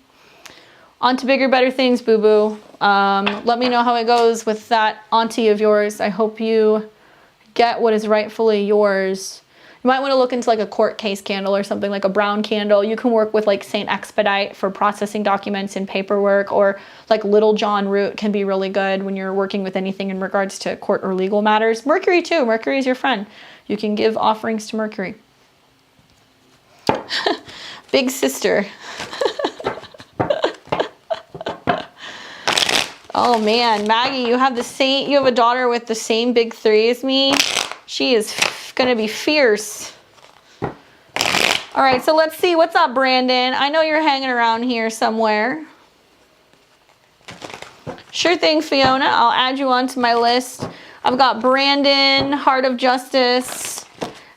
On to bigger, better things, boo-boo. Let me know how it goes with that auntie of yours. I hope you get what is rightfully yours. You might want to look into like a court case candle or something, like a brown candle. You can work with like Saint Expedite for processing documents and paperwork, or like Little John root can be really good when you're working with anything in regards to court or legal matters. Mercury too. Mercury is your friend. You can give offerings to Mercury. Big sister. Oh man, Maggie, you have a daughter with the same big 3 as me. She is gonna be fierce. All right, so let's see. What's up, Brandon? I know you're hanging around here somewhere. Sure thing, Fiona. I'll add you onto my list. I've got Brandon, Heart of Justice,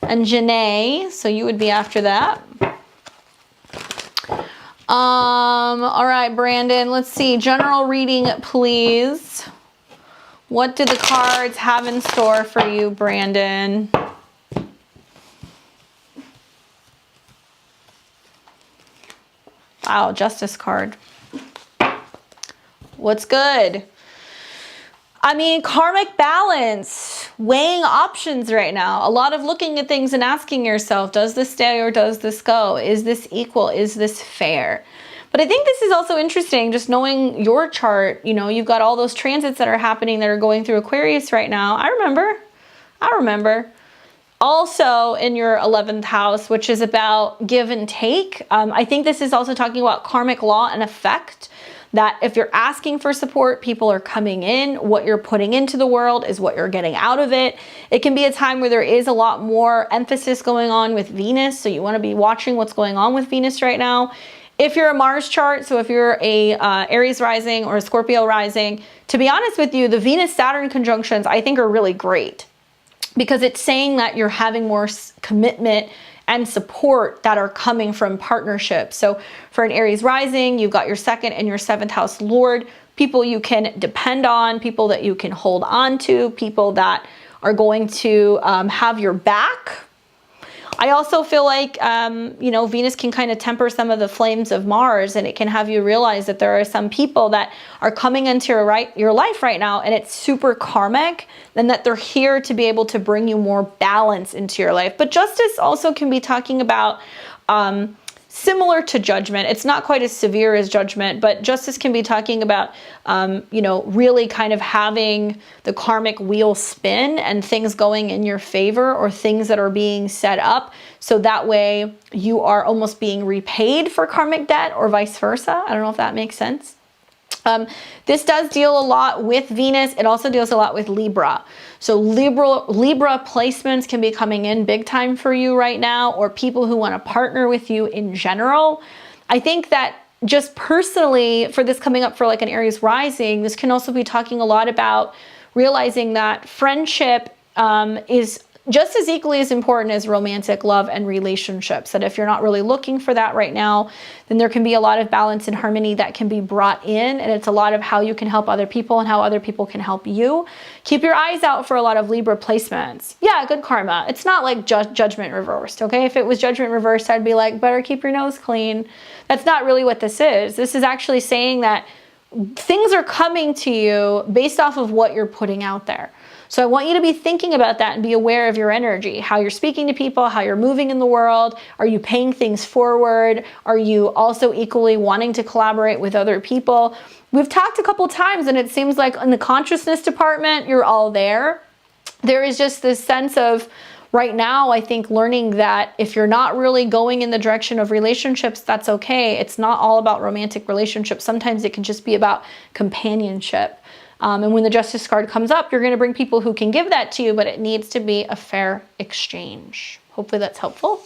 and Janae. So you would be after that. All right, Brandon, let's see. General reading, please. What do the cards have in store for you, Brandon? Wow, Justice card. What's good? I mean, karmic balance, weighing options right now. A lot of looking at things and asking yourself, does this stay or does this go? Is this equal? Is this fair? But I think this is also interesting, just knowing your chart. You know, you've got all those transits that are happening that are going through Aquarius right now. I remember. Also in your 11th house, which is about give and take. I think this is also talking about karmic law and effect. That if you're asking for support, people are coming in. What you're putting into the world is what you're getting out of it. It can be a time where there is a lot more emphasis going on with Venus. So you want to be watching what's going on with Venus right now. If you're a Mars chart, so if you're a Aries rising or a Scorpio rising, to be honest with you, the Venus-Saturn conjunctions I think are really great, because it's saying that you're having more commitment and support that are coming from partnerships. So for an Aries rising, you've got your 2nd and your 7th house Lord, people you can depend on, people that you can hold on to, people that are going to have your back. I also feel like, you know, Venus can kind of temper some of the flames of Mars, and it can have you realize that there are some people that are coming into your life right now, and it's super karmic, and that they're here to be able to bring you more balance into your life. But justice also can be talking about similar to judgment. It's not quite as severe as judgment, but justice can be talking about, you know, really kind of having the karmic wheel spin and things going in your favor, or things that are being set up. So that way you are almost being repaid for karmic debt, or vice versa. I don't know if that makes sense. This does deal a lot with Venus. It also deals a lot with Libra. So Libra placements can be coming in big time for you right now, or people who want to partner with you in general. I think that just personally for this coming up for like an Aries rising, this can also be talking a lot about realizing that friendship is just as equally as important as romantic love and relationships. That if you're not really looking for that right now, then there can be a lot of balance and harmony that can be brought in. And it's a lot of how you can help other people and how other people can help you. Keep your eyes out for a lot of Libra placements. Yeah, good karma. It's not like judgment reversed, okay? If it was judgment reversed, I'd be like, better keep your nose clean. That's not really what this is. This is actually saying that things are coming to you based off of what you're putting out there. So I want you to be thinking about that and be aware of your energy, how you're speaking to people, how you're moving in the world. Are you paying things forward? Are you also equally wanting to collaborate with other people? We've talked a couple times, and it seems like in the consciousness department, you're all there. There is just this sense of right now, I think, learning that if you're not really going in the direction of relationships, that's okay. It's not all about romantic relationships. Sometimes it can just be about companionship. And when the Justice card comes up, you're going to bring people who can give that to you, but it needs to be a fair exchange. Hopefully that's helpful.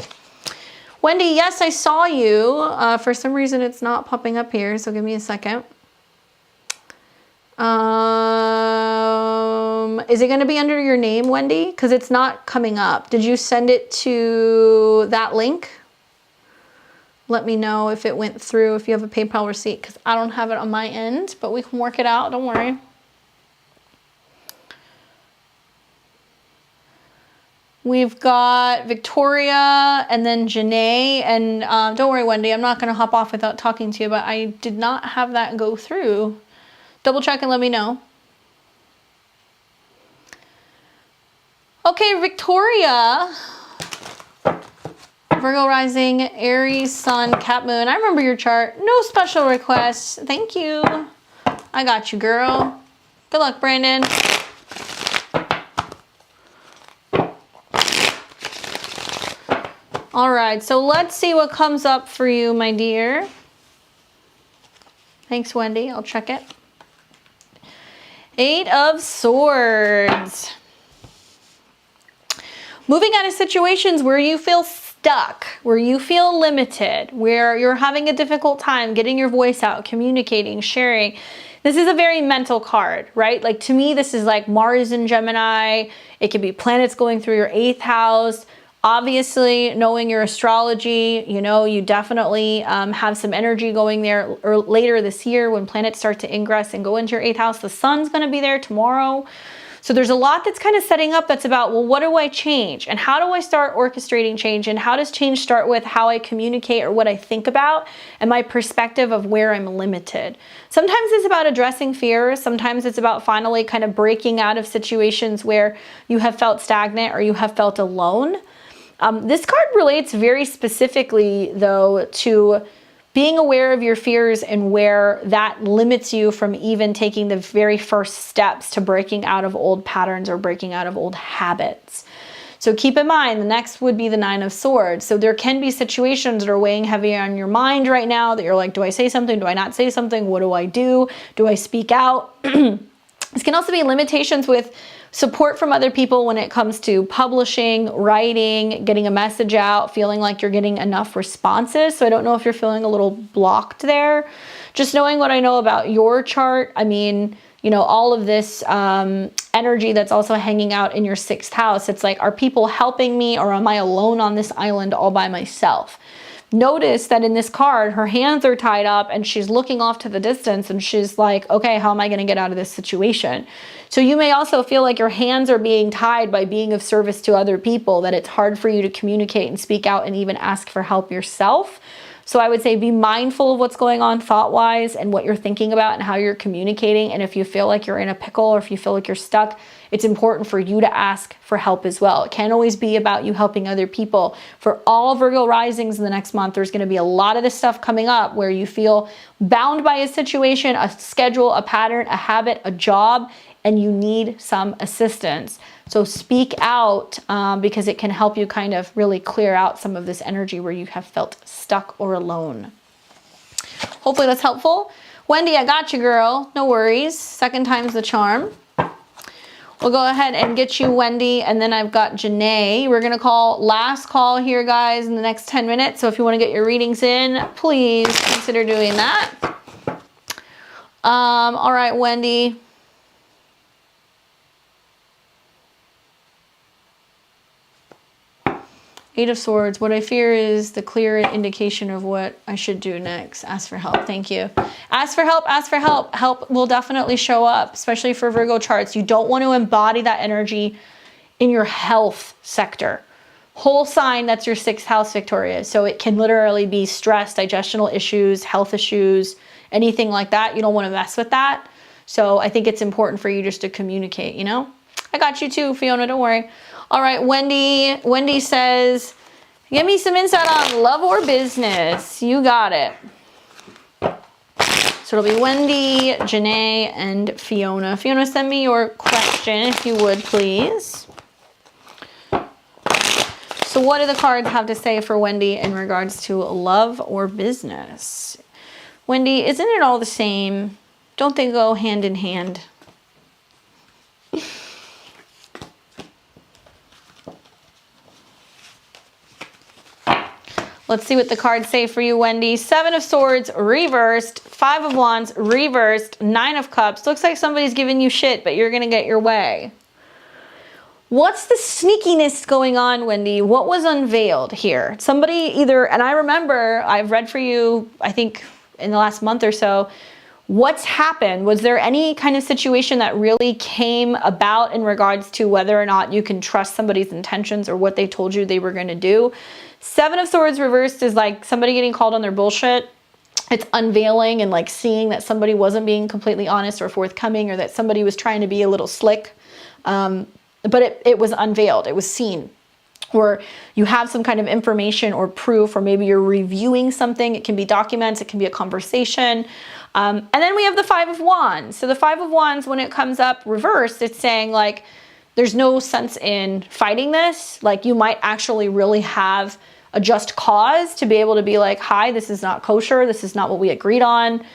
Wendy, yes, I saw you. For some reason, it's not popping up here, so give me a second. Is it going to be under your name, Wendy? Because it's not coming up. Did you send it to that link? let me know if it went through, if you have a PayPal receipt, because I don't have it on my end, but we can work it out, don't worry. We've got Victoria and then Janae, and don't worry, Wendy, I'm not going to hop off without talking to you, but I did not have that go through. Double check and let me know. Okay, Victoria. Virgo rising, Aries, Sun, Cap, Moon. I remember your chart. No special requests. Thank you. I got you, girl. Good luck, Brandon. All right, so let's see what comes up for you, my dear. Thanks, Wendy. I'll check it. 8 of Swords. Moving out of situations where you feel stuck, where you feel limited, where you're having a difficult time getting your voice out, communicating, sharing. This is a very mental card, right? Like, to me, this is like Mars in Gemini. It could be planets going through your 8th house. Obviously, knowing your astrology, you know, you definitely have some energy going there or later this year when planets start to ingress and go into your 8th house. The sun's going to be there tomorrow. So there's a lot that's kind of setting up that's about, well, what do I change? And how do I start orchestrating change? And how does change start with how I communicate or what I think about and my perspective of where I'm limited? Sometimes it's about addressing fears. Sometimes it's about finally kind of breaking out of situations where you have felt stagnant or you have felt alone. This card relates very specifically, though, to being aware of your fears and where that limits you from even taking the very first steps to breaking out of old patterns or breaking out of old habits. So keep in mind, the next would be the 9 of Swords. So there can be situations that are weighing heavy on your mind right now that you're like, do I say something? Do I not say something? What do I do? Do I speak out? This can also be limitations with support from other people when it comes to publishing, writing, getting a message out, feeling like you're getting enough responses. So I don't know if you're feeling a little blocked there. Just knowing what I know about your chart, I mean, you know, all of this energy that's also hanging out in your 6th house. It's like, are people helping me or am I alone on this island all by myself? Notice that in this card, her hands are tied up and she's looking off to the distance and she's like, okay, how am I going to get out of this situation? So you may also feel like your hands are being tied by being of service to other people, that it's hard for you to communicate and speak out and even ask for help yourself. So I would say be mindful of what's going on thought-wise and what you're thinking about and how you're communicating. And if you feel like you're in a pickle or if you feel like you're stuck, it's important for you to ask for help as well. It can't always be about you helping other people. For all Virgo risings in the next month, there's going to be a lot of this stuff coming up where you feel bound by a situation, a schedule, a pattern, a habit, a job, and you need some assistance. So speak out because it can help you kind of really clear out some of this energy where you have felt stuck or alone. Hopefully that's helpful. Wendy, I got you, girl. No worries. Second time's the charm. We'll go ahead and get you, Wendy, and then I've got Janae. We're going to call last call here, guys, in the next 10 minutes. So if you want to get your readings in, please consider doing that. All right, Wendy. Eight of Swords. What I fear is the clear indication of what I should do next. Ask for help. Thank you. Ask for help. Ask for help. Help will definitely show up, especially for Virgo charts. You don't want to embody that energy in your health sector. Whole sign, that's your 6th house, Victoria. So it can literally be stress, digestional issues, health issues, anything like that. You don't want to mess with that. So I think it's important for you just to communicate, you know? I got you too, Fiona. Don't worry. All right, Wendy. Wendy says, give me some insight on love or business. You got it. So it'll be Wendy, Janae, and Fiona. Fiona, send me your question if you would, please. So what do the cards have to say for Wendy in regards to love or business? Wendy, isn't it all the same? Don't they go hand in hand? Let's see what the cards say for you, Wendy. 7 of Swords reversed, 5 of Wands reversed, 9 of Cups. Looks like somebody's giving you shit, but you're going to get your way. What's the sneakiness going on, Wendy? What was unveiled here? Somebody either, and I remember I've read for you, I think in the last month or so, what's happened? Was there any kind of situation that really came about in regards to whether or not you can trust somebody's intentions or what they told you they were going to do? Seven of Swords reversed is like somebody getting called on their bullshit. It's unveiling and like seeing that somebody wasn't being completely honest or forthcoming, or that somebody was trying to be a little slick. But it was unveiled, it was seen. Or you have some kind of information or proof, or maybe you're reviewing something. It can be documents, it can be a conversation. And then we have the Five of Wands. So the Five of Wands, when it comes up reversed, it's saying like, there's no sense in fighting this. Like you might actually really have a just cause to be able to be like, hi, this is not kosher. This is not what we agreed on.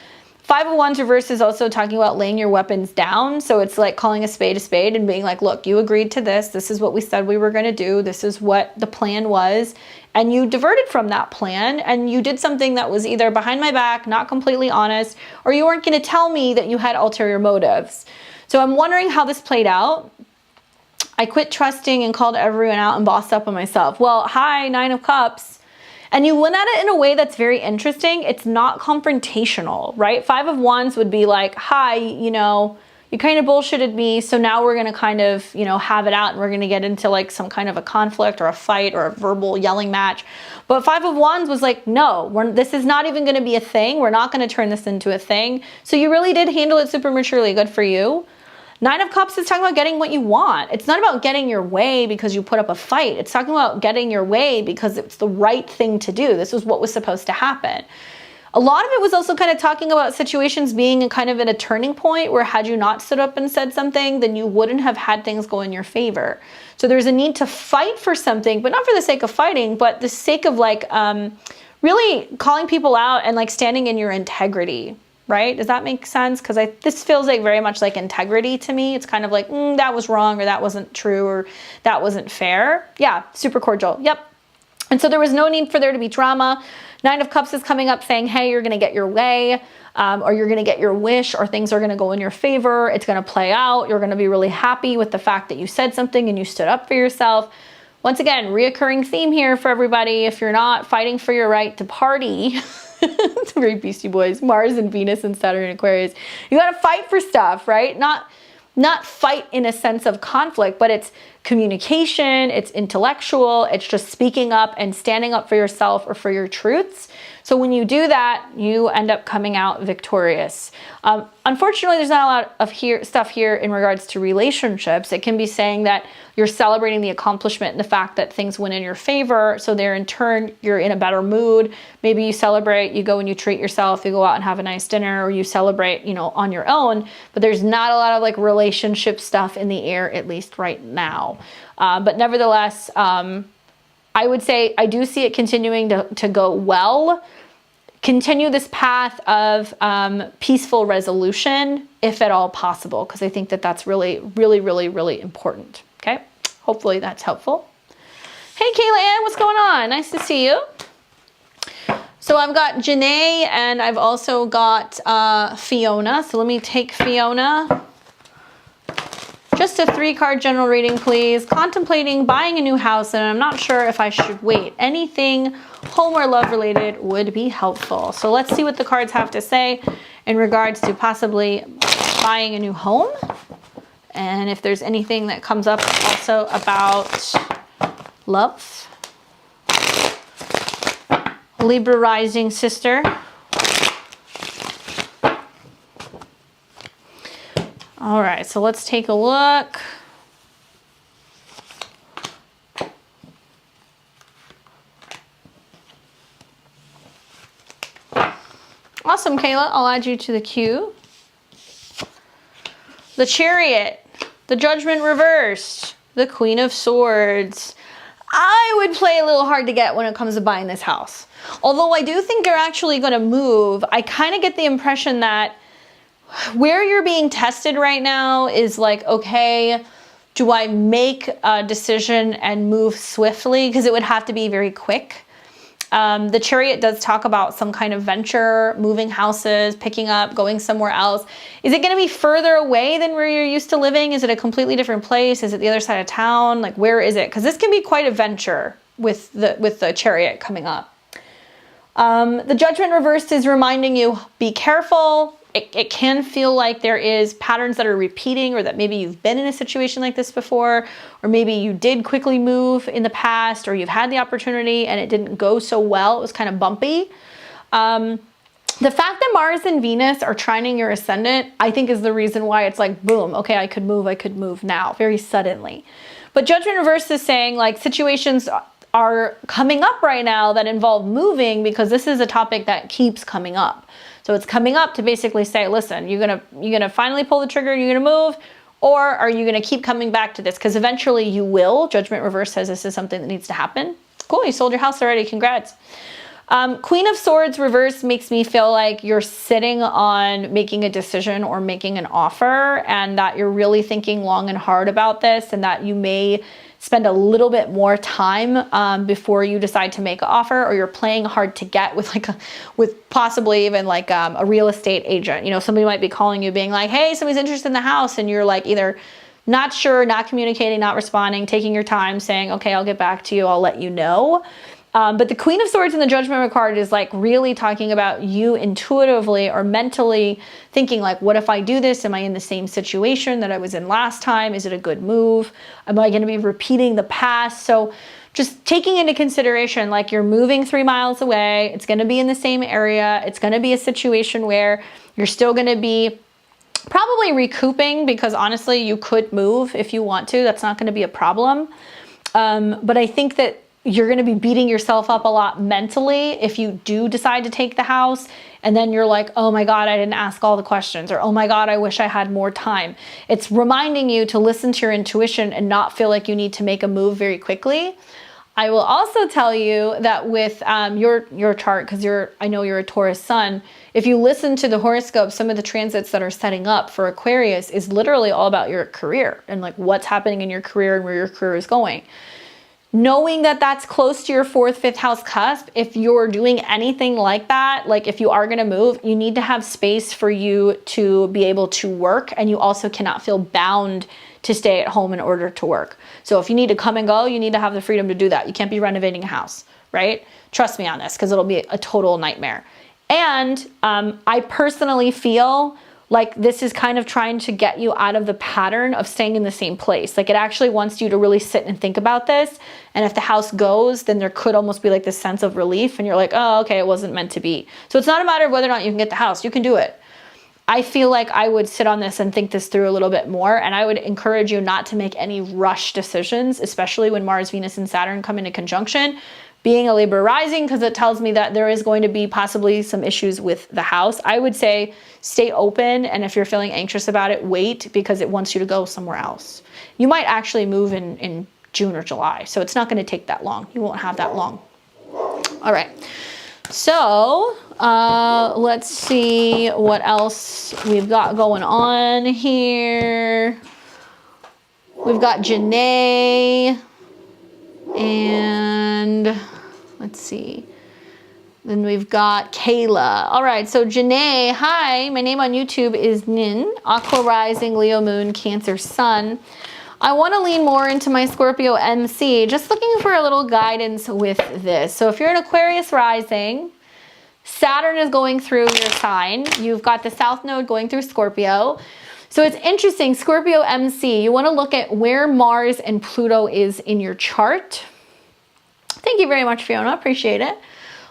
Five of Wands reverse is also talking about laying your weapons down. So it's like calling a spade and being like, look, you agreed to this. This is what we said we were going to do. This is what the plan was. And you diverted from that plan and you did something that was either behind my back, not completely honest, or you weren't going to tell me that you had ulterior motives. So I'm wondering how this played out. I quit trusting and called everyone out and bossed up on myself. Well, hi, Nine of Cups. And you went at it in a way that's very interesting. It's not confrontational, right? Five of Wands would be like, hi, you know, you kind of bullshitted me. So now we're going to kind of, you know, have it out and we're going to get into like some kind of a conflict or a fight or a verbal yelling match. But Five of Wands was like, no, this is not even going to be a thing. We're not going to turn this into a thing. So you really did handle it super maturely. Good for you. Nine of Cups is talking about getting what you want. It's not about getting your way because you put up a fight. It's talking about getting your way because it's the right thing to do. This was what was supposed to happen. A lot of it was also kind of talking about situations being kind of at a turning point where had you not stood up and said something, then you wouldn't have had things go in your favor. So there's a need to fight for something, but not for the sake of fighting, but the sake of like really calling people out and like standing in your integrity. Right? Does that make sense? Because this feels like very much like integrity to me. It's kind of like, that was wrong, or that wasn't true, or that wasn't fair. Yeah, super cordial. Yep. And so there was no need for there to be drama. Nine of Cups is coming up saying, hey, you're going to get your way, or you're going to get your wish, or things are going to go in your favor. It's going to play out. You're going to be really happy with the fact that you said something and you stood up for yourself. Once again, reoccurring theme here for everybody. If you're not fighting for your right to party, it's very Beastie Boys, Mars and Venus and Saturn and Aquarius. You got to fight for stuff, right? Not fight in a sense of conflict, but it's communication, it's intellectual, it's just speaking up and standing up for yourself or for your truths. So when you do that, you end up coming out victorious. Unfortunately, there's not a lot of stuff here in regards to relationships. It can be saying that you're celebrating the accomplishment and the fact that things went in your favor. So there in turn, you're in a better mood. Maybe you celebrate, you go and you treat yourself, you go out and have a nice dinner, or you celebrate, you know, on your own. But there's not a lot of like relationship stuff in the air, at least right now. But nevertheless, I would say I do see it continuing to go well. Continue this path of peaceful resolution, if at all possible, because I think that that's really, really, really, really important. Okay, hopefully that's helpful. Hey, Kayla Ann, what's going on? Nice to see you. So I've got Janae and I've also got Fiona. So let me take Fiona. Just a 3-card general reading, please. Contemplating buying a new house, and I'm not sure if I should wait. Anything home or love related would be helpful. So let's see what the cards have to say in regards to possibly buying a new home. And if there's anything that comes up also about love. Libra rising sister. All right, so let's take a look. Awesome, Kayla. I'll add you to the queue. The Chariot, the Judgment reversed, the Queen of Swords. I would play a little hard to get when it comes to buying this house. Although I do think you're actually going to move, I kind of get the impression that where you're being tested right now is like, okay, do I make a decision and move swiftly? Because it would have to be very quick. The Chariot does talk about some kind of venture, moving houses, picking up, going somewhere else. Is it going to be further away than where you're used to living? Is it a completely different place? Is it the other side of town? Like, where is it? Because this can be quite a venture with the Chariot coming up. The Judgment reversed is reminding you, be careful. It can feel like there is patterns that are repeating, or that maybe you've been in a situation like this before, or maybe you did quickly move in the past, or you've had the opportunity and it didn't go so well. It was kind of bumpy. The fact that Mars and Venus are trining your ascendant, I think, is the reason why it's like, boom, okay, I could move now very suddenly. But Judgment reversed is saying, like, situations are coming up right now that involve moving, because this is a topic that keeps coming up. So it's coming up to basically say, listen, you're gonna finally pull the trigger and you're gonna move, or are you gonna keep coming back to this? Because eventually you will. Judgment reverse says this is something that needs to happen. Cool, you sold your house already, congrats. Queen of Swords reverse makes me feel like you're sitting on making a decision or making an offer, and that you're really thinking long and hard about this, and that you may spend a little bit more time before you decide to make an offer, or you're playing hard to get with possibly even like a real estate agent. You know, somebody might be calling you being like, hey, somebody's interested in the house, and you're like either not sure, not communicating, not responding, taking your time, saying, okay, I'll get back to you, I'll let you know. But the Queen of Swords in the Judgment card is like really talking about you intuitively or mentally thinking like, what if I do this? Am I in the same situation that I was in last time? Is it a good move? Am I going to be repeating the past? So just taking into consideration, like, you're moving 3 miles away. It's going to be in the same area. It's going to be a situation where you're still going to be probably recouping, because honestly, you could move if you want to. That's not going to be a problem. But I think that you're going to be beating yourself up a lot mentally if you do decide to take the house, and then you're like, oh my God, I didn't ask all the questions, or oh my God, I wish I had more time. It's reminding you to listen to your intuition and not feel like you need to make a move very quickly. I will also tell you that with your chart, because I know you're a Taurus sun, if you listen to the horoscope, some of the transits that are setting up for Aquarius is literally all about your career and like what's happening in your career and where your career is going. Knowing that that's close to your 4th, 5th house cusp, if you're doing anything like that, like if you are going to move, you need to have space for you to be able to work, and you also cannot feel bound to stay at home in order to work. So if you need to come and go, you need to have the freedom to do that. You can't be renovating a house, right? Trust me on this, because it'll be a total nightmare. And I personally feel like this is kind of trying to get you out of the pattern of staying in the same place. Like, it actually wants you to really sit and think about this. And if the house goes, then there could almost be like this sense of relief, and you're like, oh, okay, it wasn't meant to be. So it's not a matter of whether or not you can get the house. You can do it. I feel like I would sit on this and think this through a little bit more. And I would encourage you not to make any rush decisions, especially when Mars, Venus, and Saturn come into conjunction. Being a Libra rising, because it tells me that there is going to be possibly some issues with the house, I would say stay open. And if you're feeling anxious about it, wait, because it wants you to go somewhere else. You might actually move in June or July. So it's not going to take that long. You won't have that long. All right. So let's see what else we've got going on here. We've got Janae, and let's see. Then we've got Kayla. All right, so Janae, hi. My name on YouTube is Nin, Aqua Rising, Leo Moon, Cancer Sun. I want to lean more into my Scorpio MC. Just looking for a little guidance with this. So if you're an Aquarius rising, Saturn is going through your sign. You've got the South Node going through Scorpio. So it's interesting, Scorpio MC, you want to look at where Mars and Pluto is in your chart. Thank you very much, Fiona. Appreciate it.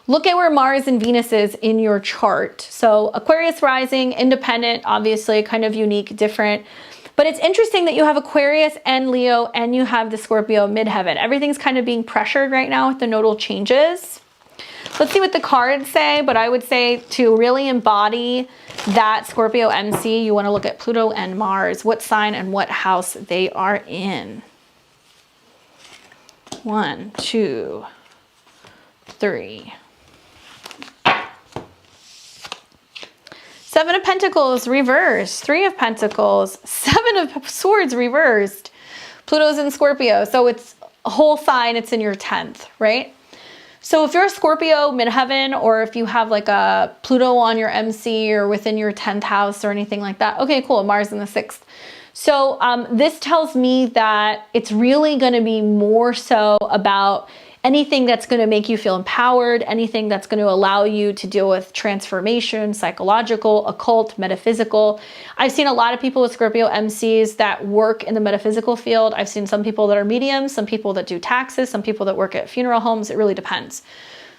Look at where Mars and Venus is in your chart. So Aquarius rising, independent, obviously kind of unique, different. But it's interesting that you have Aquarius and Leo, and you have the Scorpio midheaven. Everything's kind of being pressured right now with the nodal changes. Let's see what the cards say, but I would say to really embody that Scorpio MC, you want to look at Pluto and Mars, what sign and what house they are in. 1, 2, 3. 7 of Pentacles reversed, 3 of Pentacles, 7 of Swords reversed. Pluto's in Scorpio, so it's a whole sign, it's in your 10th, right? So if you're a Scorpio midheaven, or if you have like a Pluto on your MC or within your 10th house or anything like that, okay, cool, Mars in the 6th. So this tells me that it's really going to be more so about anything that's going to make you feel empowered, anything that's going to allow you to deal with transformation, psychological, occult, metaphysical. I've seen a lot of people with Scorpio MCs that work in the metaphysical field. I've seen some people that are mediums, some people that do taxes, some people that work at funeral homes. It really depends.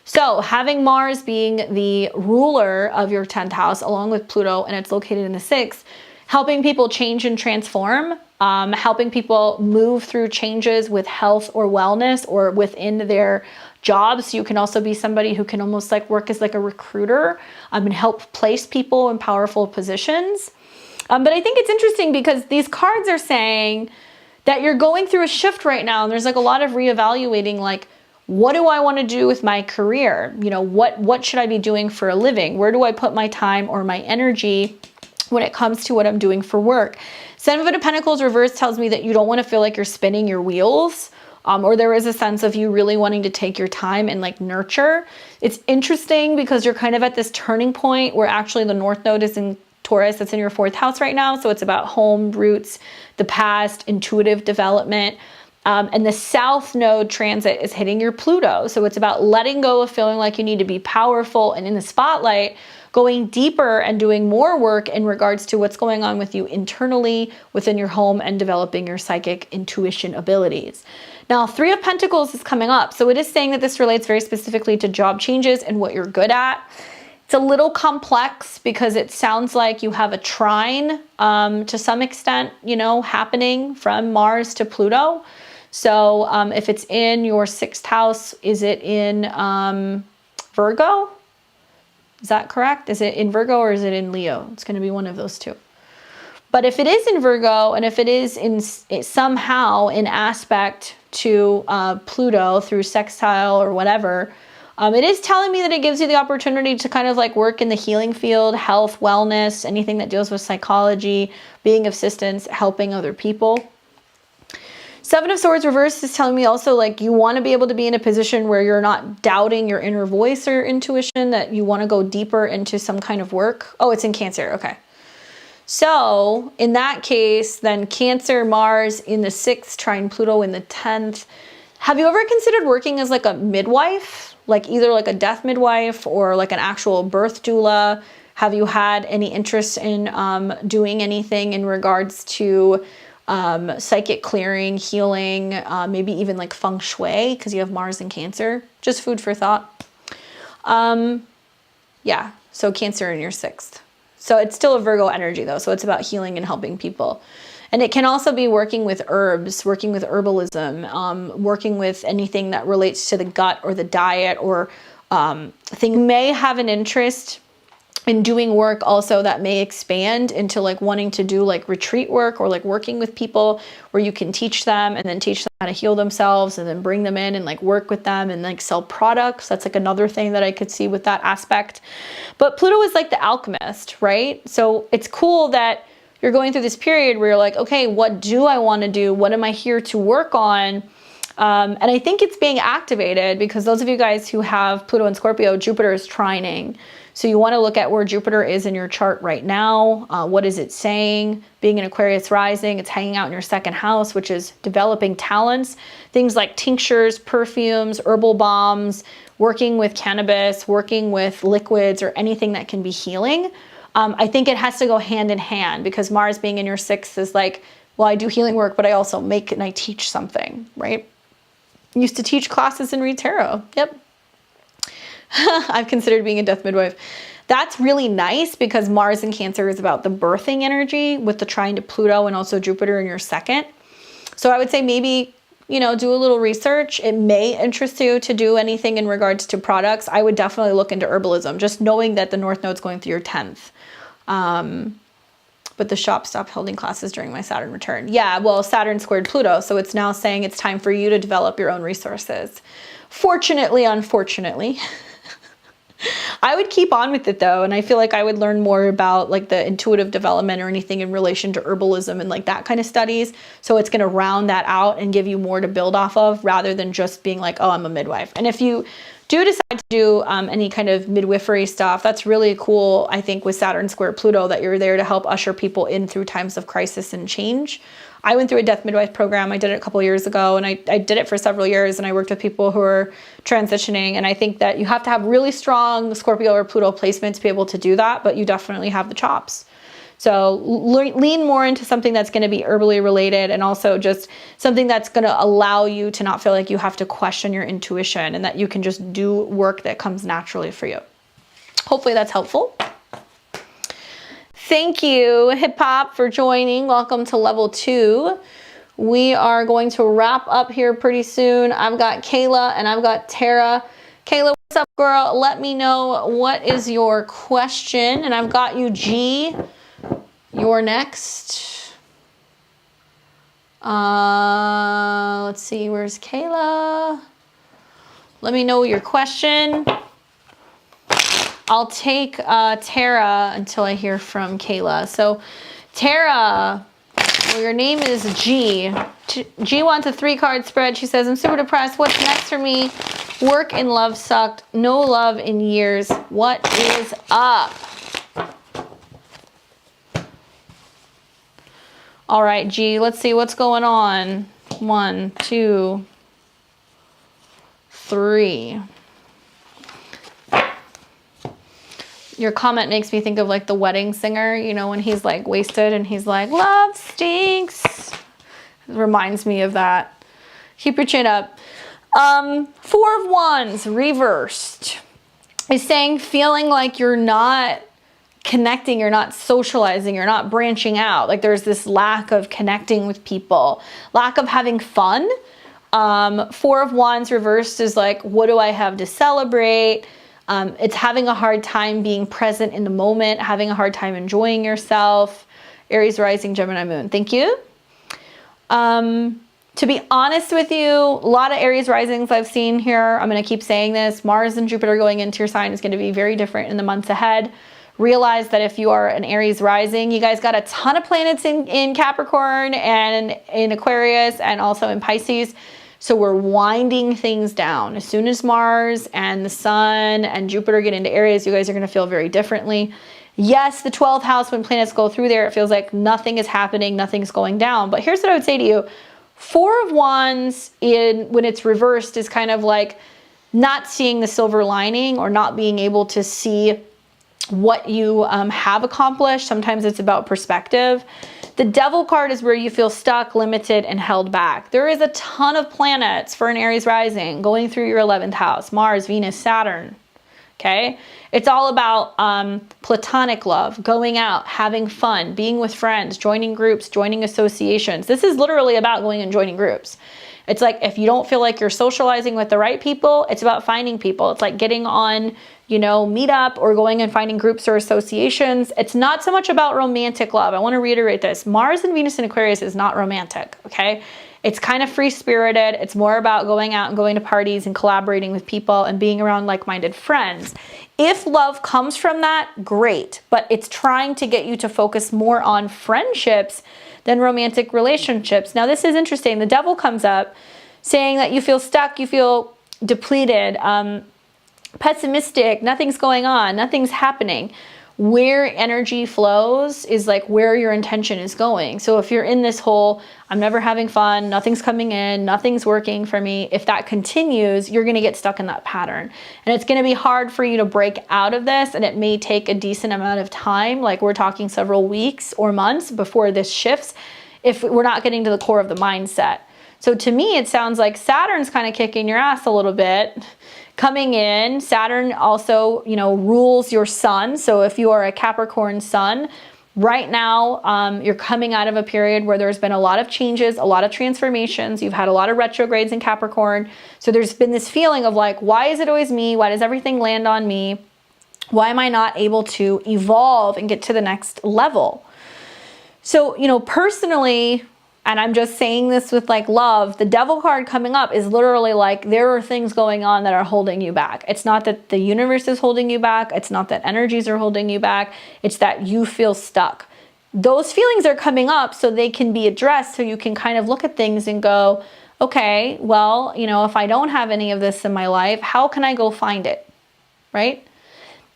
So having Mars being the ruler of your 10th house along with Pluto, and it's located in the 6th, helping people change and transform, helping people move through changes with health or wellness or within their jobs. You can also be somebody who can almost like work as like a recruiter and help place people in powerful positions. But I think it's interesting because these cards are saying that you're going through a shift right now, and there's like a lot of reevaluating, like, what do I want to do with my career? You know, what should I be doing for a living? Where do I put my time or my energy when it comes to what I'm doing for work? Seven of Pentacles reverse tells me that you don't want to feel like you're spinning your wheels, or there is a sense of you really wanting to take your time and like nurture. It's interesting because you're kind of at this turning point where actually the North Node is in Taurus. That's in your 4th house right now. So it's about home, roots, the past, intuitive development. And the South Node transit is hitting your Pluto. So it's about letting go of feeling like you need to be powerful and in the spotlight, going deeper and doing more work in regards to what's going on with you internally within your home and developing your psychic intuition abilities. Now, 3 of Pentacles is coming up. So it is saying that this relates very specifically to job changes and what you're good at. It's a little complex because it sounds like you have a trine to some extent, you know, happening from Mars to Pluto. So if it's in your 6th house, is it in Virgo? Is that correct? Is it in Virgo or is it in Leo? It's going to be one of those two. But if it is in Virgo, and if it is in somehow in aspect to Pluto through sextile or whatever, it is telling me that it gives you the opportunity to kind of like work in the healing field, health, wellness, anything that deals with psychology, being of assistance, helping other people. 7 of Swords reverse is telling me also like you want to be able to be in a position where you're not doubting your inner voice or intuition, that you want to go deeper into some kind of work. Oh, it's in Cancer. Okay. So in that case, then Cancer, Mars in the 6th, trine Pluto in the 10th. Have you ever considered working as like a midwife, like either like a death midwife or like an actual birth doula? Have you had any interest in doing anything in regards to psychic clearing, healing, maybe even like feng shui, because you have Mars in Cancer? Just food for thought. Yeah, so Cancer in your 6th. So it's still a Virgo energy though, so it's about healing and helping people. And it can also be working with herbs, working with herbalism, working with anything that relates to the gut or the diet, or thing. May have an interest in doing work also that may expand into like wanting to do like retreat work, or like working with people where you can teach them and then teach them how to heal themselves and then bring them in and like work with them and like sell products. That's like another thing that I could see with that aspect. But Pluto is like the alchemist, right? So it's cool that you're going through this period where you're like, okay, what do I want to do? What am I here to work on? And I think it's being activated because those of you guys who have Pluto and Scorpio, Jupiter is trining. So you want to look at where Jupiter is in your chart right now. What is it saying? Being an Aquarius rising, it's hanging out in your 2nd house, which is developing talents. Things like tinctures, perfumes, herbal balms, working with cannabis, working with liquids, or anything that can be healing. I think it has to go hand in hand, because Mars being in your 6th is like, well, I do healing work, but I also make and I teach something, right? I used to teach classes and read tarot. Yep. I've considered being a death midwife. That's really nice because Mars in Cancer is about the birthing energy with the trine to Pluto and also Jupiter in your 2nd. So I would say maybe, you know, do a little research. It may interest you to do anything in regards to products. I would definitely look into herbalism, just knowing that the North Node's going through your 10th. But the shop stopped holding classes during my Saturn return. Yeah, well, Saturn squared Pluto, so it's now saying it's time for you to develop your own resources. Fortunately, unfortunately. I would keep on with it though, and I feel like I would learn more about like the intuitive development or anything in relation to herbalism and like that kind of studies. So it's going to round that out and give you more to build off of rather than just being like, oh, I'm a midwife. And if you do decide to do any kind of midwifery stuff, that's really cool, I think, with Saturn square Pluto, that you're there to help usher people in through times of crisis and change. I went through a death midwife program. I did it a couple years ago, and I did it for several years, and I worked with people who are transitioning. And I think that you have to have really strong Scorpio or Pluto placement to be able to do that, but you definitely have the chops. So lean more into something that's going to be herbally related, and also just something that's going to allow you to not feel like you have to question your intuition, and that you can just do work that comes naturally for you. Hopefully that's helpful. Thank you, Hip Hop, for joining. Welcome to level 2. We are going to wrap up here pretty soon. I've got Kayla and I've got Tara. Kayla, what's up, girl? Let me know what is your question. And I've got you, G. You're next. Let's see, where's Kayla? Let me know your question. I'll take Tara until I hear from Kayla. So Tara, well, your name is G. G wants a 3-card spread. She says, I'm super depressed. What's next for me? Work and love sucked. No love in years. What is up? All right, G, let's see what's going on. 1, 2, 3. Your comment makes me think of like the wedding singer, you know, when he's like wasted and he's like, love stinks. It reminds me of that. Keep your chin up. 4 of Wands reversed is saying feeling like you're not connecting, you're not socializing, you're not branching out. Like there's this lack of connecting with people, lack of having fun. 4 of Wands reversed is like, what do I have to celebrate? It's having a hard time being present in the moment, having a hard time enjoying yourself. Aries rising, Gemini moon. Thank you. To be honest with you, a lot of Aries risings I've seen here. I'm going to keep saying this. Mars and Jupiter going into your sign is going to be very different in the months ahead. Realize that if you are an Aries rising, you guys got a ton of planets in Capricorn and in Aquarius and also in Pisces. So we're winding things down. As soon as Mars and the Sun and Jupiter get into Aries, you guys are going to feel very differently. Yes, the 12th house, when planets go through there, it feels like nothing is happening, nothing's going down. But here's what I would say to you. 4 of Wands when it's reversed is kind of like not seeing the silver lining or not being able to see what you have accomplished. Sometimes it's about perspective. The Devil card is where you feel stuck, limited, and held back. There is a ton of planets for an Aries rising going through your 11th house. Mars, Venus, Saturn. Okay? It's all about platonic love, going out, having fun, being with friends, joining groups, joining associations. This is literally about going and joining groups. It's like if you don't feel like you're socializing with the right people, it's about finding people. It's like getting on, you know, Meetup or going and finding groups or associations. It's not so much about romantic love. I want to reiterate this. Mars and Venus in Aquarius is not romantic, okay? It's kind of free-spirited. It's more about going out and going to parties and collaborating with people and being around like-minded friends. If love comes from that, great. But it's trying to get you to focus more on friendships than romantic relationships. Now, this is interesting. The Devil comes up saying that you feel stuck, you feel depleted, pessimistic, nothing's going on, nothing's happening. Where energy flows is like where your intention is going. So if you're in this whole, I'm never having fun, nothing's coming in, nothing's working for me, if that continues, you're gonna get stuck in that pattern. And it's gonna be hard for you to break out of this, and it may take a decent amount of time, like we're talking several weeks or months before this shifts, if we're not getting to the core of the mindset. So to me, it sounds like Saturn's kind of kicking your ass a little bit. Coming in, Saturn also, you know, rules your sun. So if you are a Capricorn sun, right now, you're coming out of a period where there's been a lot of changes, a lot of transformations. You've had a lot of retrogrades in Capricorn. So there's been this feeling of like, why is it always me? Why does everything land on me? Why am I not able to evolve and get to the next level? So, you know, personally, And I'm just saying this with like love. The devil card coming up is literally like, there are things going on that are holding you back. It's not that the universe is holding you back. It's not that energies are holding you back. It's that you feel stuck. Those feelings are coming up so they can be addressed, so you can kind of look at things and go, okay, well, you know, if I don't have any of this in my life, how can I go find it, right?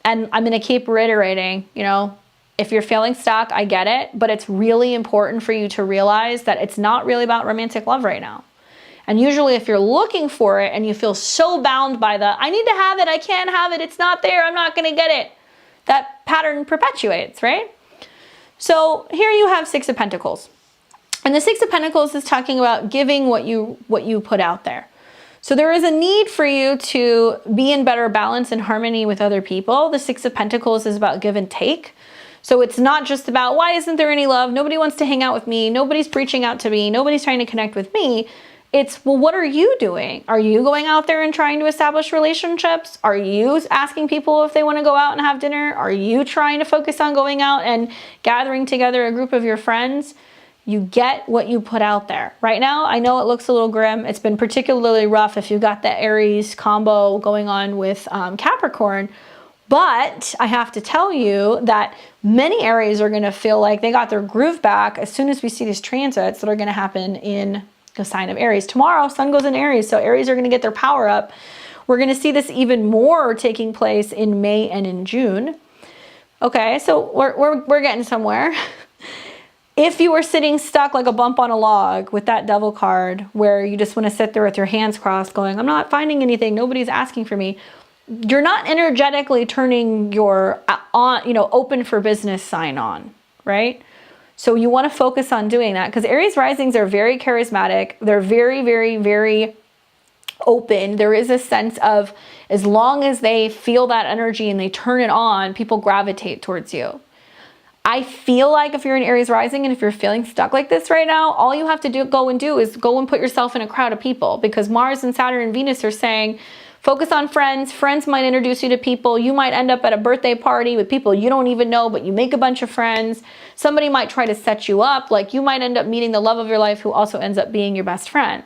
And I'm going to keep reiterating, you know, if you're feeling stuck, I get it, but it's really important for you to realize that it's not really about romantic love right now. And usually if you're looking for it and you feel so bound by the, I need to have it, I can't have it, it's not there, I'm not going to get it, that pattern perpetuates, right? So here you have Six of Pentacles. And the Six of Pentacles is talking about giving what you put out there. So there is a need for you to be in better balance and harmony with other people. The Six of Pentacles is about give and take. So it's not just about, why isn't there any love? Nobody wants to hang out with me. Nobody's reaching out to me. Nobody's trying to connect with me. It's, well, what are you doing? Are you going out there and trying to establish relationships? Are you asking people if they want to go out and have dinner? Are you trying to focus on going out and gathering together a group of your friends? You get what you put out there. Right now, I know it looks a little grim. It's been particularly rough if you've got the Aries combo going on with Capricorn. But I have to tell you that many Aries are going to feel like they got their groove back as soon as we see these transits that are going to happen in the sign of Aries. Tomorrow, Sun goes in Aries, so Aries are going to get their power up. We're going to see this even more taking place in May and in June. Okay, so we're getting somewhere. If you were sitting stuck like a bump on a log with that devil card, where you just want to sit there with your hands crossed going, I'm not finding anything, nobody's asking for me, you're not energetically turning your open for business sign on, right? So you want to focus on doing that, because Aries risings are very charismatic. They're very, very, very open. There is a sense of, as long as they feel that energy and they turn it on, people gravitate towards you. I feel like if you're an Aries rising and if you're feeling stuck like this right now, all you have to go and go and put yourself in a crowd of people, because Mars and Saturn and Venus are saying, focus on friends. Friends might introduce you to people. You might end up at a birthday party with people you don't even know, but you make a bunch of friends. Somebody might try to set you up. Like, you might end up meeting the love of your life, who also ends up being your best friend.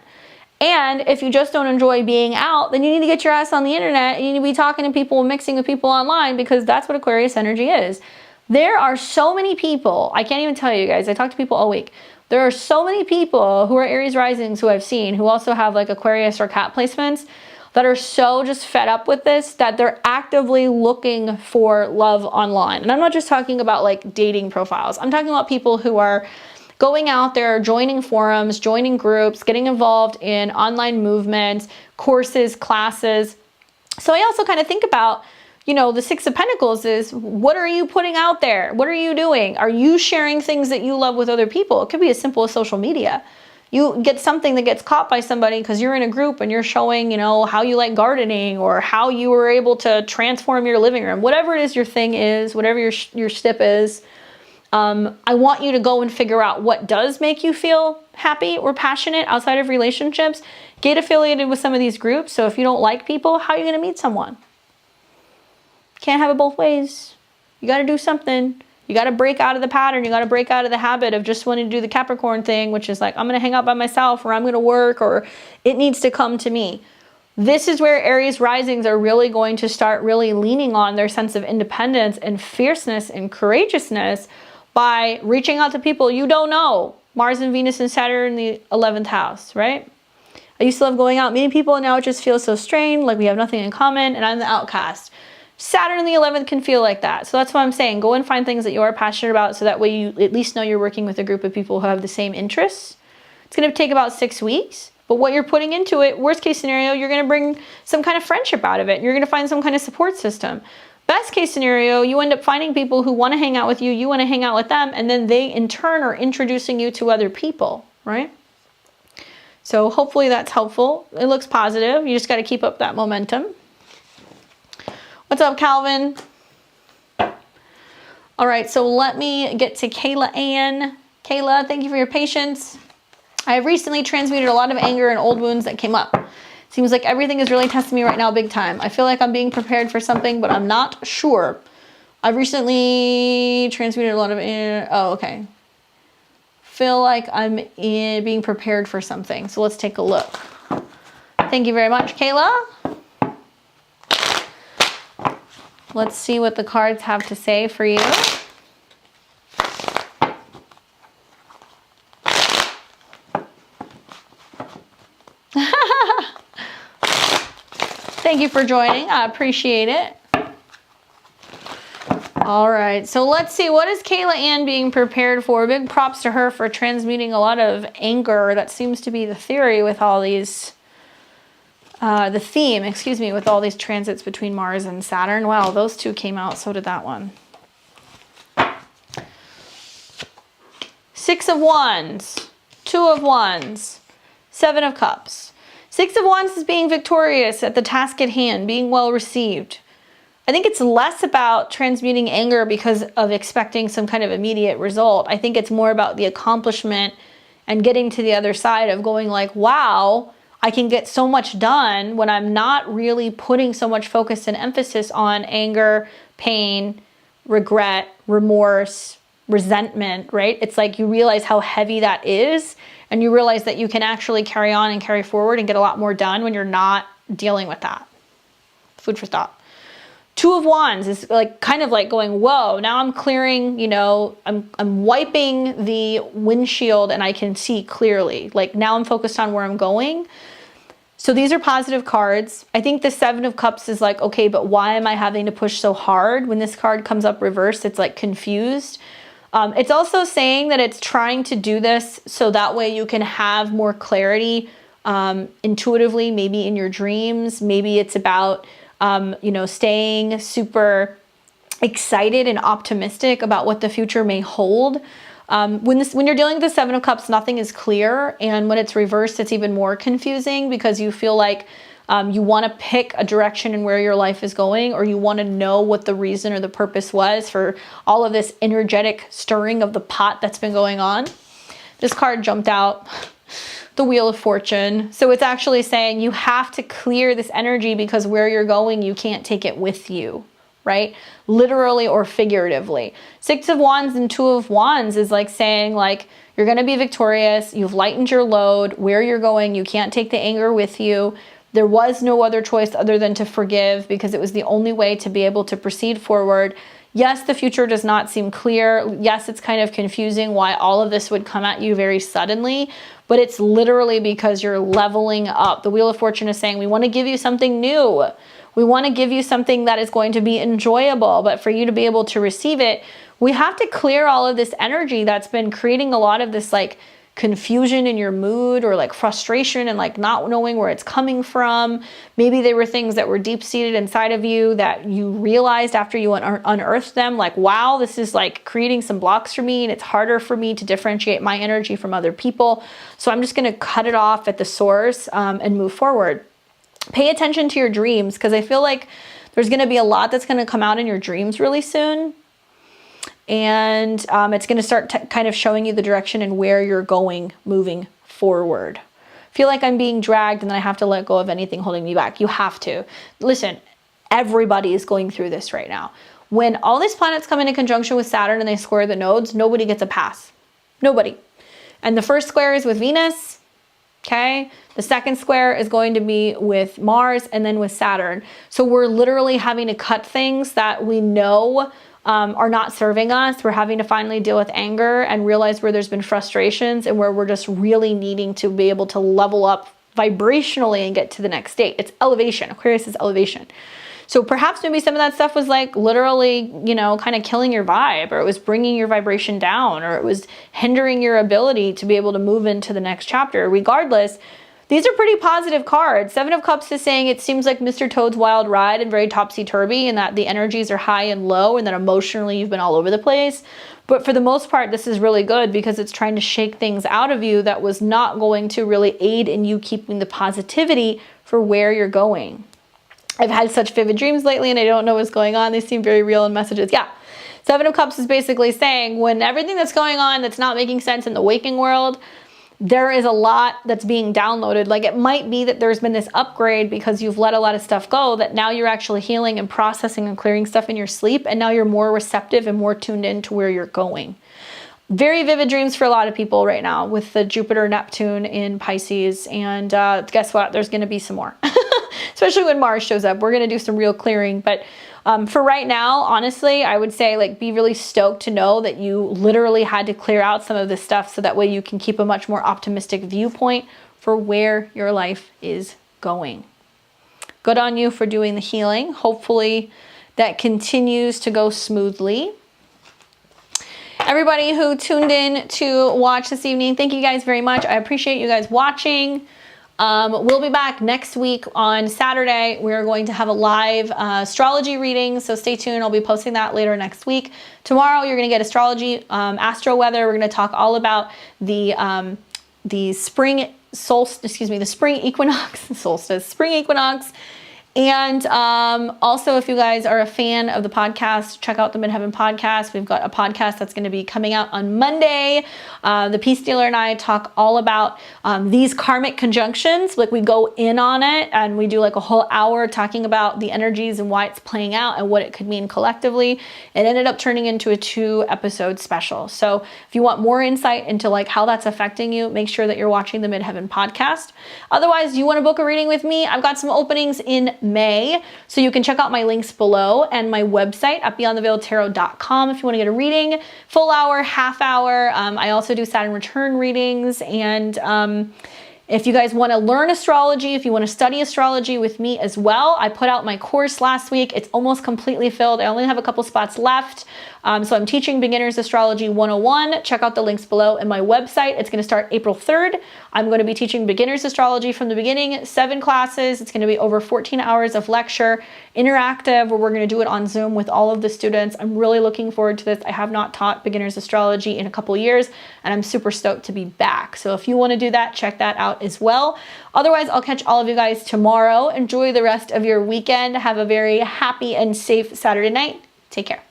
And if you just don't enjoy being out, then you need to get your ass on the internet and you need to be talking to people and mixing with people online, because that's what Aquarius energy is. There are so many people, I can't even tell you guys, I talk to people all week. There are so many people who are Aries risings who I've seen who also have like Aquarius or cat placements that are so just fed up with this that they're actively looking for love online. And I'm not just talking about like dating profiles. I'm talking about people who are going out there, joining forums, joining groups, getting involved in online movements, courses, classes. So I also kind of think about, you know, the Six of Pentacles is, what are you putting out there? What are you doing? Are you sharing things that you love with other people? It could be as simple as social media. You get something that gets caught by somebody because you're in a group and you're showing, you know, how you like gardening or how you were able to transform your living room. Whatever it is your thing is, whatever your stip is, I want you to go and figure out what does make you feel happy or passionate outside of relationships. Get affiliated with some of these groups. So if you don't like people, how are you going to meet someone? Can't have it both ways. You got to do something. You got to break out of the pattern. You got to break out of the habit of just wanting to do the Capricorn thing, which is like, I'm going to hang out by myself, or I'm going to work, or it needs to come to me. This is where Aries risings are really going to start really leaning on their sense of independence and fierceness and courageousness by reaching out to people you don't know. Mars and Venus and Saturn in the 11th house, right? I used to love going out, meeting people, and now it just feels so strained, like we have nothing in common, and I'm the outcast. Saturn in the 11th can feel like that. So that's why I'm saying, go and find things that you are passionate about, so that way you at least know you're working with a group of people who have the same interests. It's going to take about 6 weeks, but what you're putting into it, worst case scenario, you're going to bring some kind of friendship out of it. You're going to find some kind of support system. Best case scenario, you end up finding people who want to hang out with you, you want to hang out with them, and then they in turn are introducing you to other people, right? So hopefully that's helpful. It looks positive. You just got to keep up that momentum. What's up, Calvin? All right, so let me get to Kayla Ann. Kayla, thank you for your patience. I have recently transmuted a lot of anger and old wounds that came up. Seems like everything is really testing me right now big time. I feel like I'm being prepared for something, but I'm not sure. I've recently transmuted a lot of anger. Oh, okay. feel like I'm being prepared for something. So let's take a look. Thank you very much, Kayla. Let's see what the cards have to say for you. Thank you for joining. I appreciate it. All right, so let's see. What is Kayla Ann being prepared for? Big props to her for transmuting a lot of anger. That seems to be the theory with all these, the theme, excuse me, with all these transits between Mars and Saturn. Wow, those two came out. So did that one. Six of Wands, Two of Wands, Seven of Cups. Six of Wands is being victorious at the task at hand, being well received. I think it's less about transmuting anger because of expecting some kind of immediate result. I think it's more about the accomplishment and getting to the other side of going like, wow, I can get so much done when I'm not really putting so much focus and emphasis on anger, pain, regret, remorse, resentment, right? It's like you realize how heavy that is, and you realize that you can actually carry on and carry forward and get a lot more done when you're not dealing with that. Food for thought. Two of Wands is like kind of like going, whoa, now I'm clearing, you know, I'm wiping the windshield and I can see clearly. Like now I'm focused on where I'm going. So these are positive cards. I think the Seven of Cups is like, okay, but why am I having to push so hard? When this card comes up reversed, it's like confused. It's also saying that it's trying to do this so that way you can have more clarity intuitively, maybe in your dreams. Maybe it's about, you know, staying super excited and optimistic about what the future may hold. When you're dealing with the Seven of Cups, nothing is clear. And when it's reversed, it's even more confusing because you feel like you want to pick a direction in where your life is going, or you want to know what the reason or the purpose was for all of this energetic stirring of the pot that's been going on. This card jumped out, the Wheel of Fortune. So it's actually saying you have to clear this energy because where you're going, you can't take it with you, right? Literally or figuratively. Six of Wands and Two of Wands is like saying like, you're going to be victorious. You've lightened your load. Where you're going, you can't take the anger with you. There was no other choice other than to forgive because it was the only way to be able to proceed forward. Yes, the future does not seem clear. Yes, it's kind of confusing why all of this would come at you very suddenly, but it's literally because you're leveling up. The Wheel of Fortune is saying, we want to give you something new. We want to give you something that is going to be enjoyable, but for you to be able to receive it, we have to clear all of this energy that's been creating a lot of this like confusion in your mood or like frustration and like not knowing where it's coming from. Maybe they were things that were deep-seated inside of you that you realized after you unearthed them, like, wow, this is like creating some blocks for me and it's harder for me to differentiate my energy from other people. So I'm just going to cut it off at the source and move forward. Pay attention to your dreams because I feel like there's going to be a lot that's going to come out in your dreams really soon. And it's going to start kind of showing you the direction and where you're going moving forward. Feel like I'm being dragged and then I have to let go of anything holding me back. You have to. Listen, everybody is going through this right now. When all these planets come into conjunction with Saturn and they square the nodes, nobody gets a pass. Nobody. And the first square is with Venus. Okay. The second square is going to be with Mars and then with Saturn. So we're literally having to cut things that we know are not serving us. We're having to finally deal with anger and realize where there's been frustrations and where we're just really needing to be able to level up vibrationally and get to the next state. It's elevation. Aquarius is elevation. So perhaps maybe some of that stuff was like literally, you know, kind of killing your vibe, or it was bringing your vibration down, or it was hindering your ability to be able to move into the next chapter. Regardless, these are pretty positive cards. Seven of Cups is saying it seems like Mr. Toad's wild ride and very topsy-turvy, and that the energies are high and low, and that emotionally you've been all over the place. But for the most part, this is really good because it's trying to shake things out of you that was not going to really aid in you keeping the positivity for where you're going. I've had such vivid dreams lately and I don't know what's going on. They seem very real in messages. Yeah. Seven of Cups is basically saying when everything that's going on that's not making sense in the waking world, there is a lot that's being downloaded. Like it might be that there's been this upgrade because you've let a lot of stuff go, that now you're actually healing and processing and clearing stuff in your sleep. And now you're more receptive and more tuned in to where you're going. very vivid dreams for a lot of people right now with the Jupiter, Neptune in Pisces. And guess what? There's going to be some more, especially when Mars shows up. We're going to do some real clearing. But for right now, honestly, I would say like be really stoked to know that you literally had to clear out some of this stuff so that way you can keep a much more optimistic viewpoint for where your life is going. Good on you for doing the healing. Hopefully that continues to go smoothly. Everybody who tuned in to watch this evening, thank you guys very much. I appreciate you guys watching. We'll be back next week on Saturday. We're going to have a live astrology reading, so stay tuned. I'll be posting that later next week. Tomorrow, you're going to get astrology, astro weather. We're going to talk all about the spring solstice, the spring equinox. And also, if you guys are a fan of the podcast, check out the Midheaven podcast. We've got a podcast that's going to be coming out on Monday. The Peace Dealer and I talk all about these karmic conjunctions. Like we go in on it and we do like a whole hour talking about the energies and why it's playing out and what it could mean collectively. It ended up turning into a 2-episode special. So if you want more insight into like how that's affecting you, make sure that you're watching the Midheaven podcast. Otherwise, you want to book a reading with me? I've got some openings in May, so you can check out my links below and my website at beyondtheveiledtarot.com if you want to get a reading, full hour, half hour. I also do Saturn return readings, and if you guys want to learn astrology, if you want to study astrology with me as well, I put out my course last week. It's almost completely filled. I only have a couple spots left. So I'm teaching Beginners Astrology 101. Check out the links below and my website. It's going to start April 3rd. I'm going to be teaching Beginners Astrology from the beginning, 7 classes. It's going to be over 14 hours of lecture, interactive, where we're going to do it on Zoom with all of the students. I'm really looking forward to this. I have not taught Beginners Astrology in a couple years, and I'm super stoked to be back. So if you want to do that, check that out as well. Otherwise, I'll catch all of you guys tomorrow. Enjoy the rest of your weekend. Have a very happy and safe Saturday night. Take care.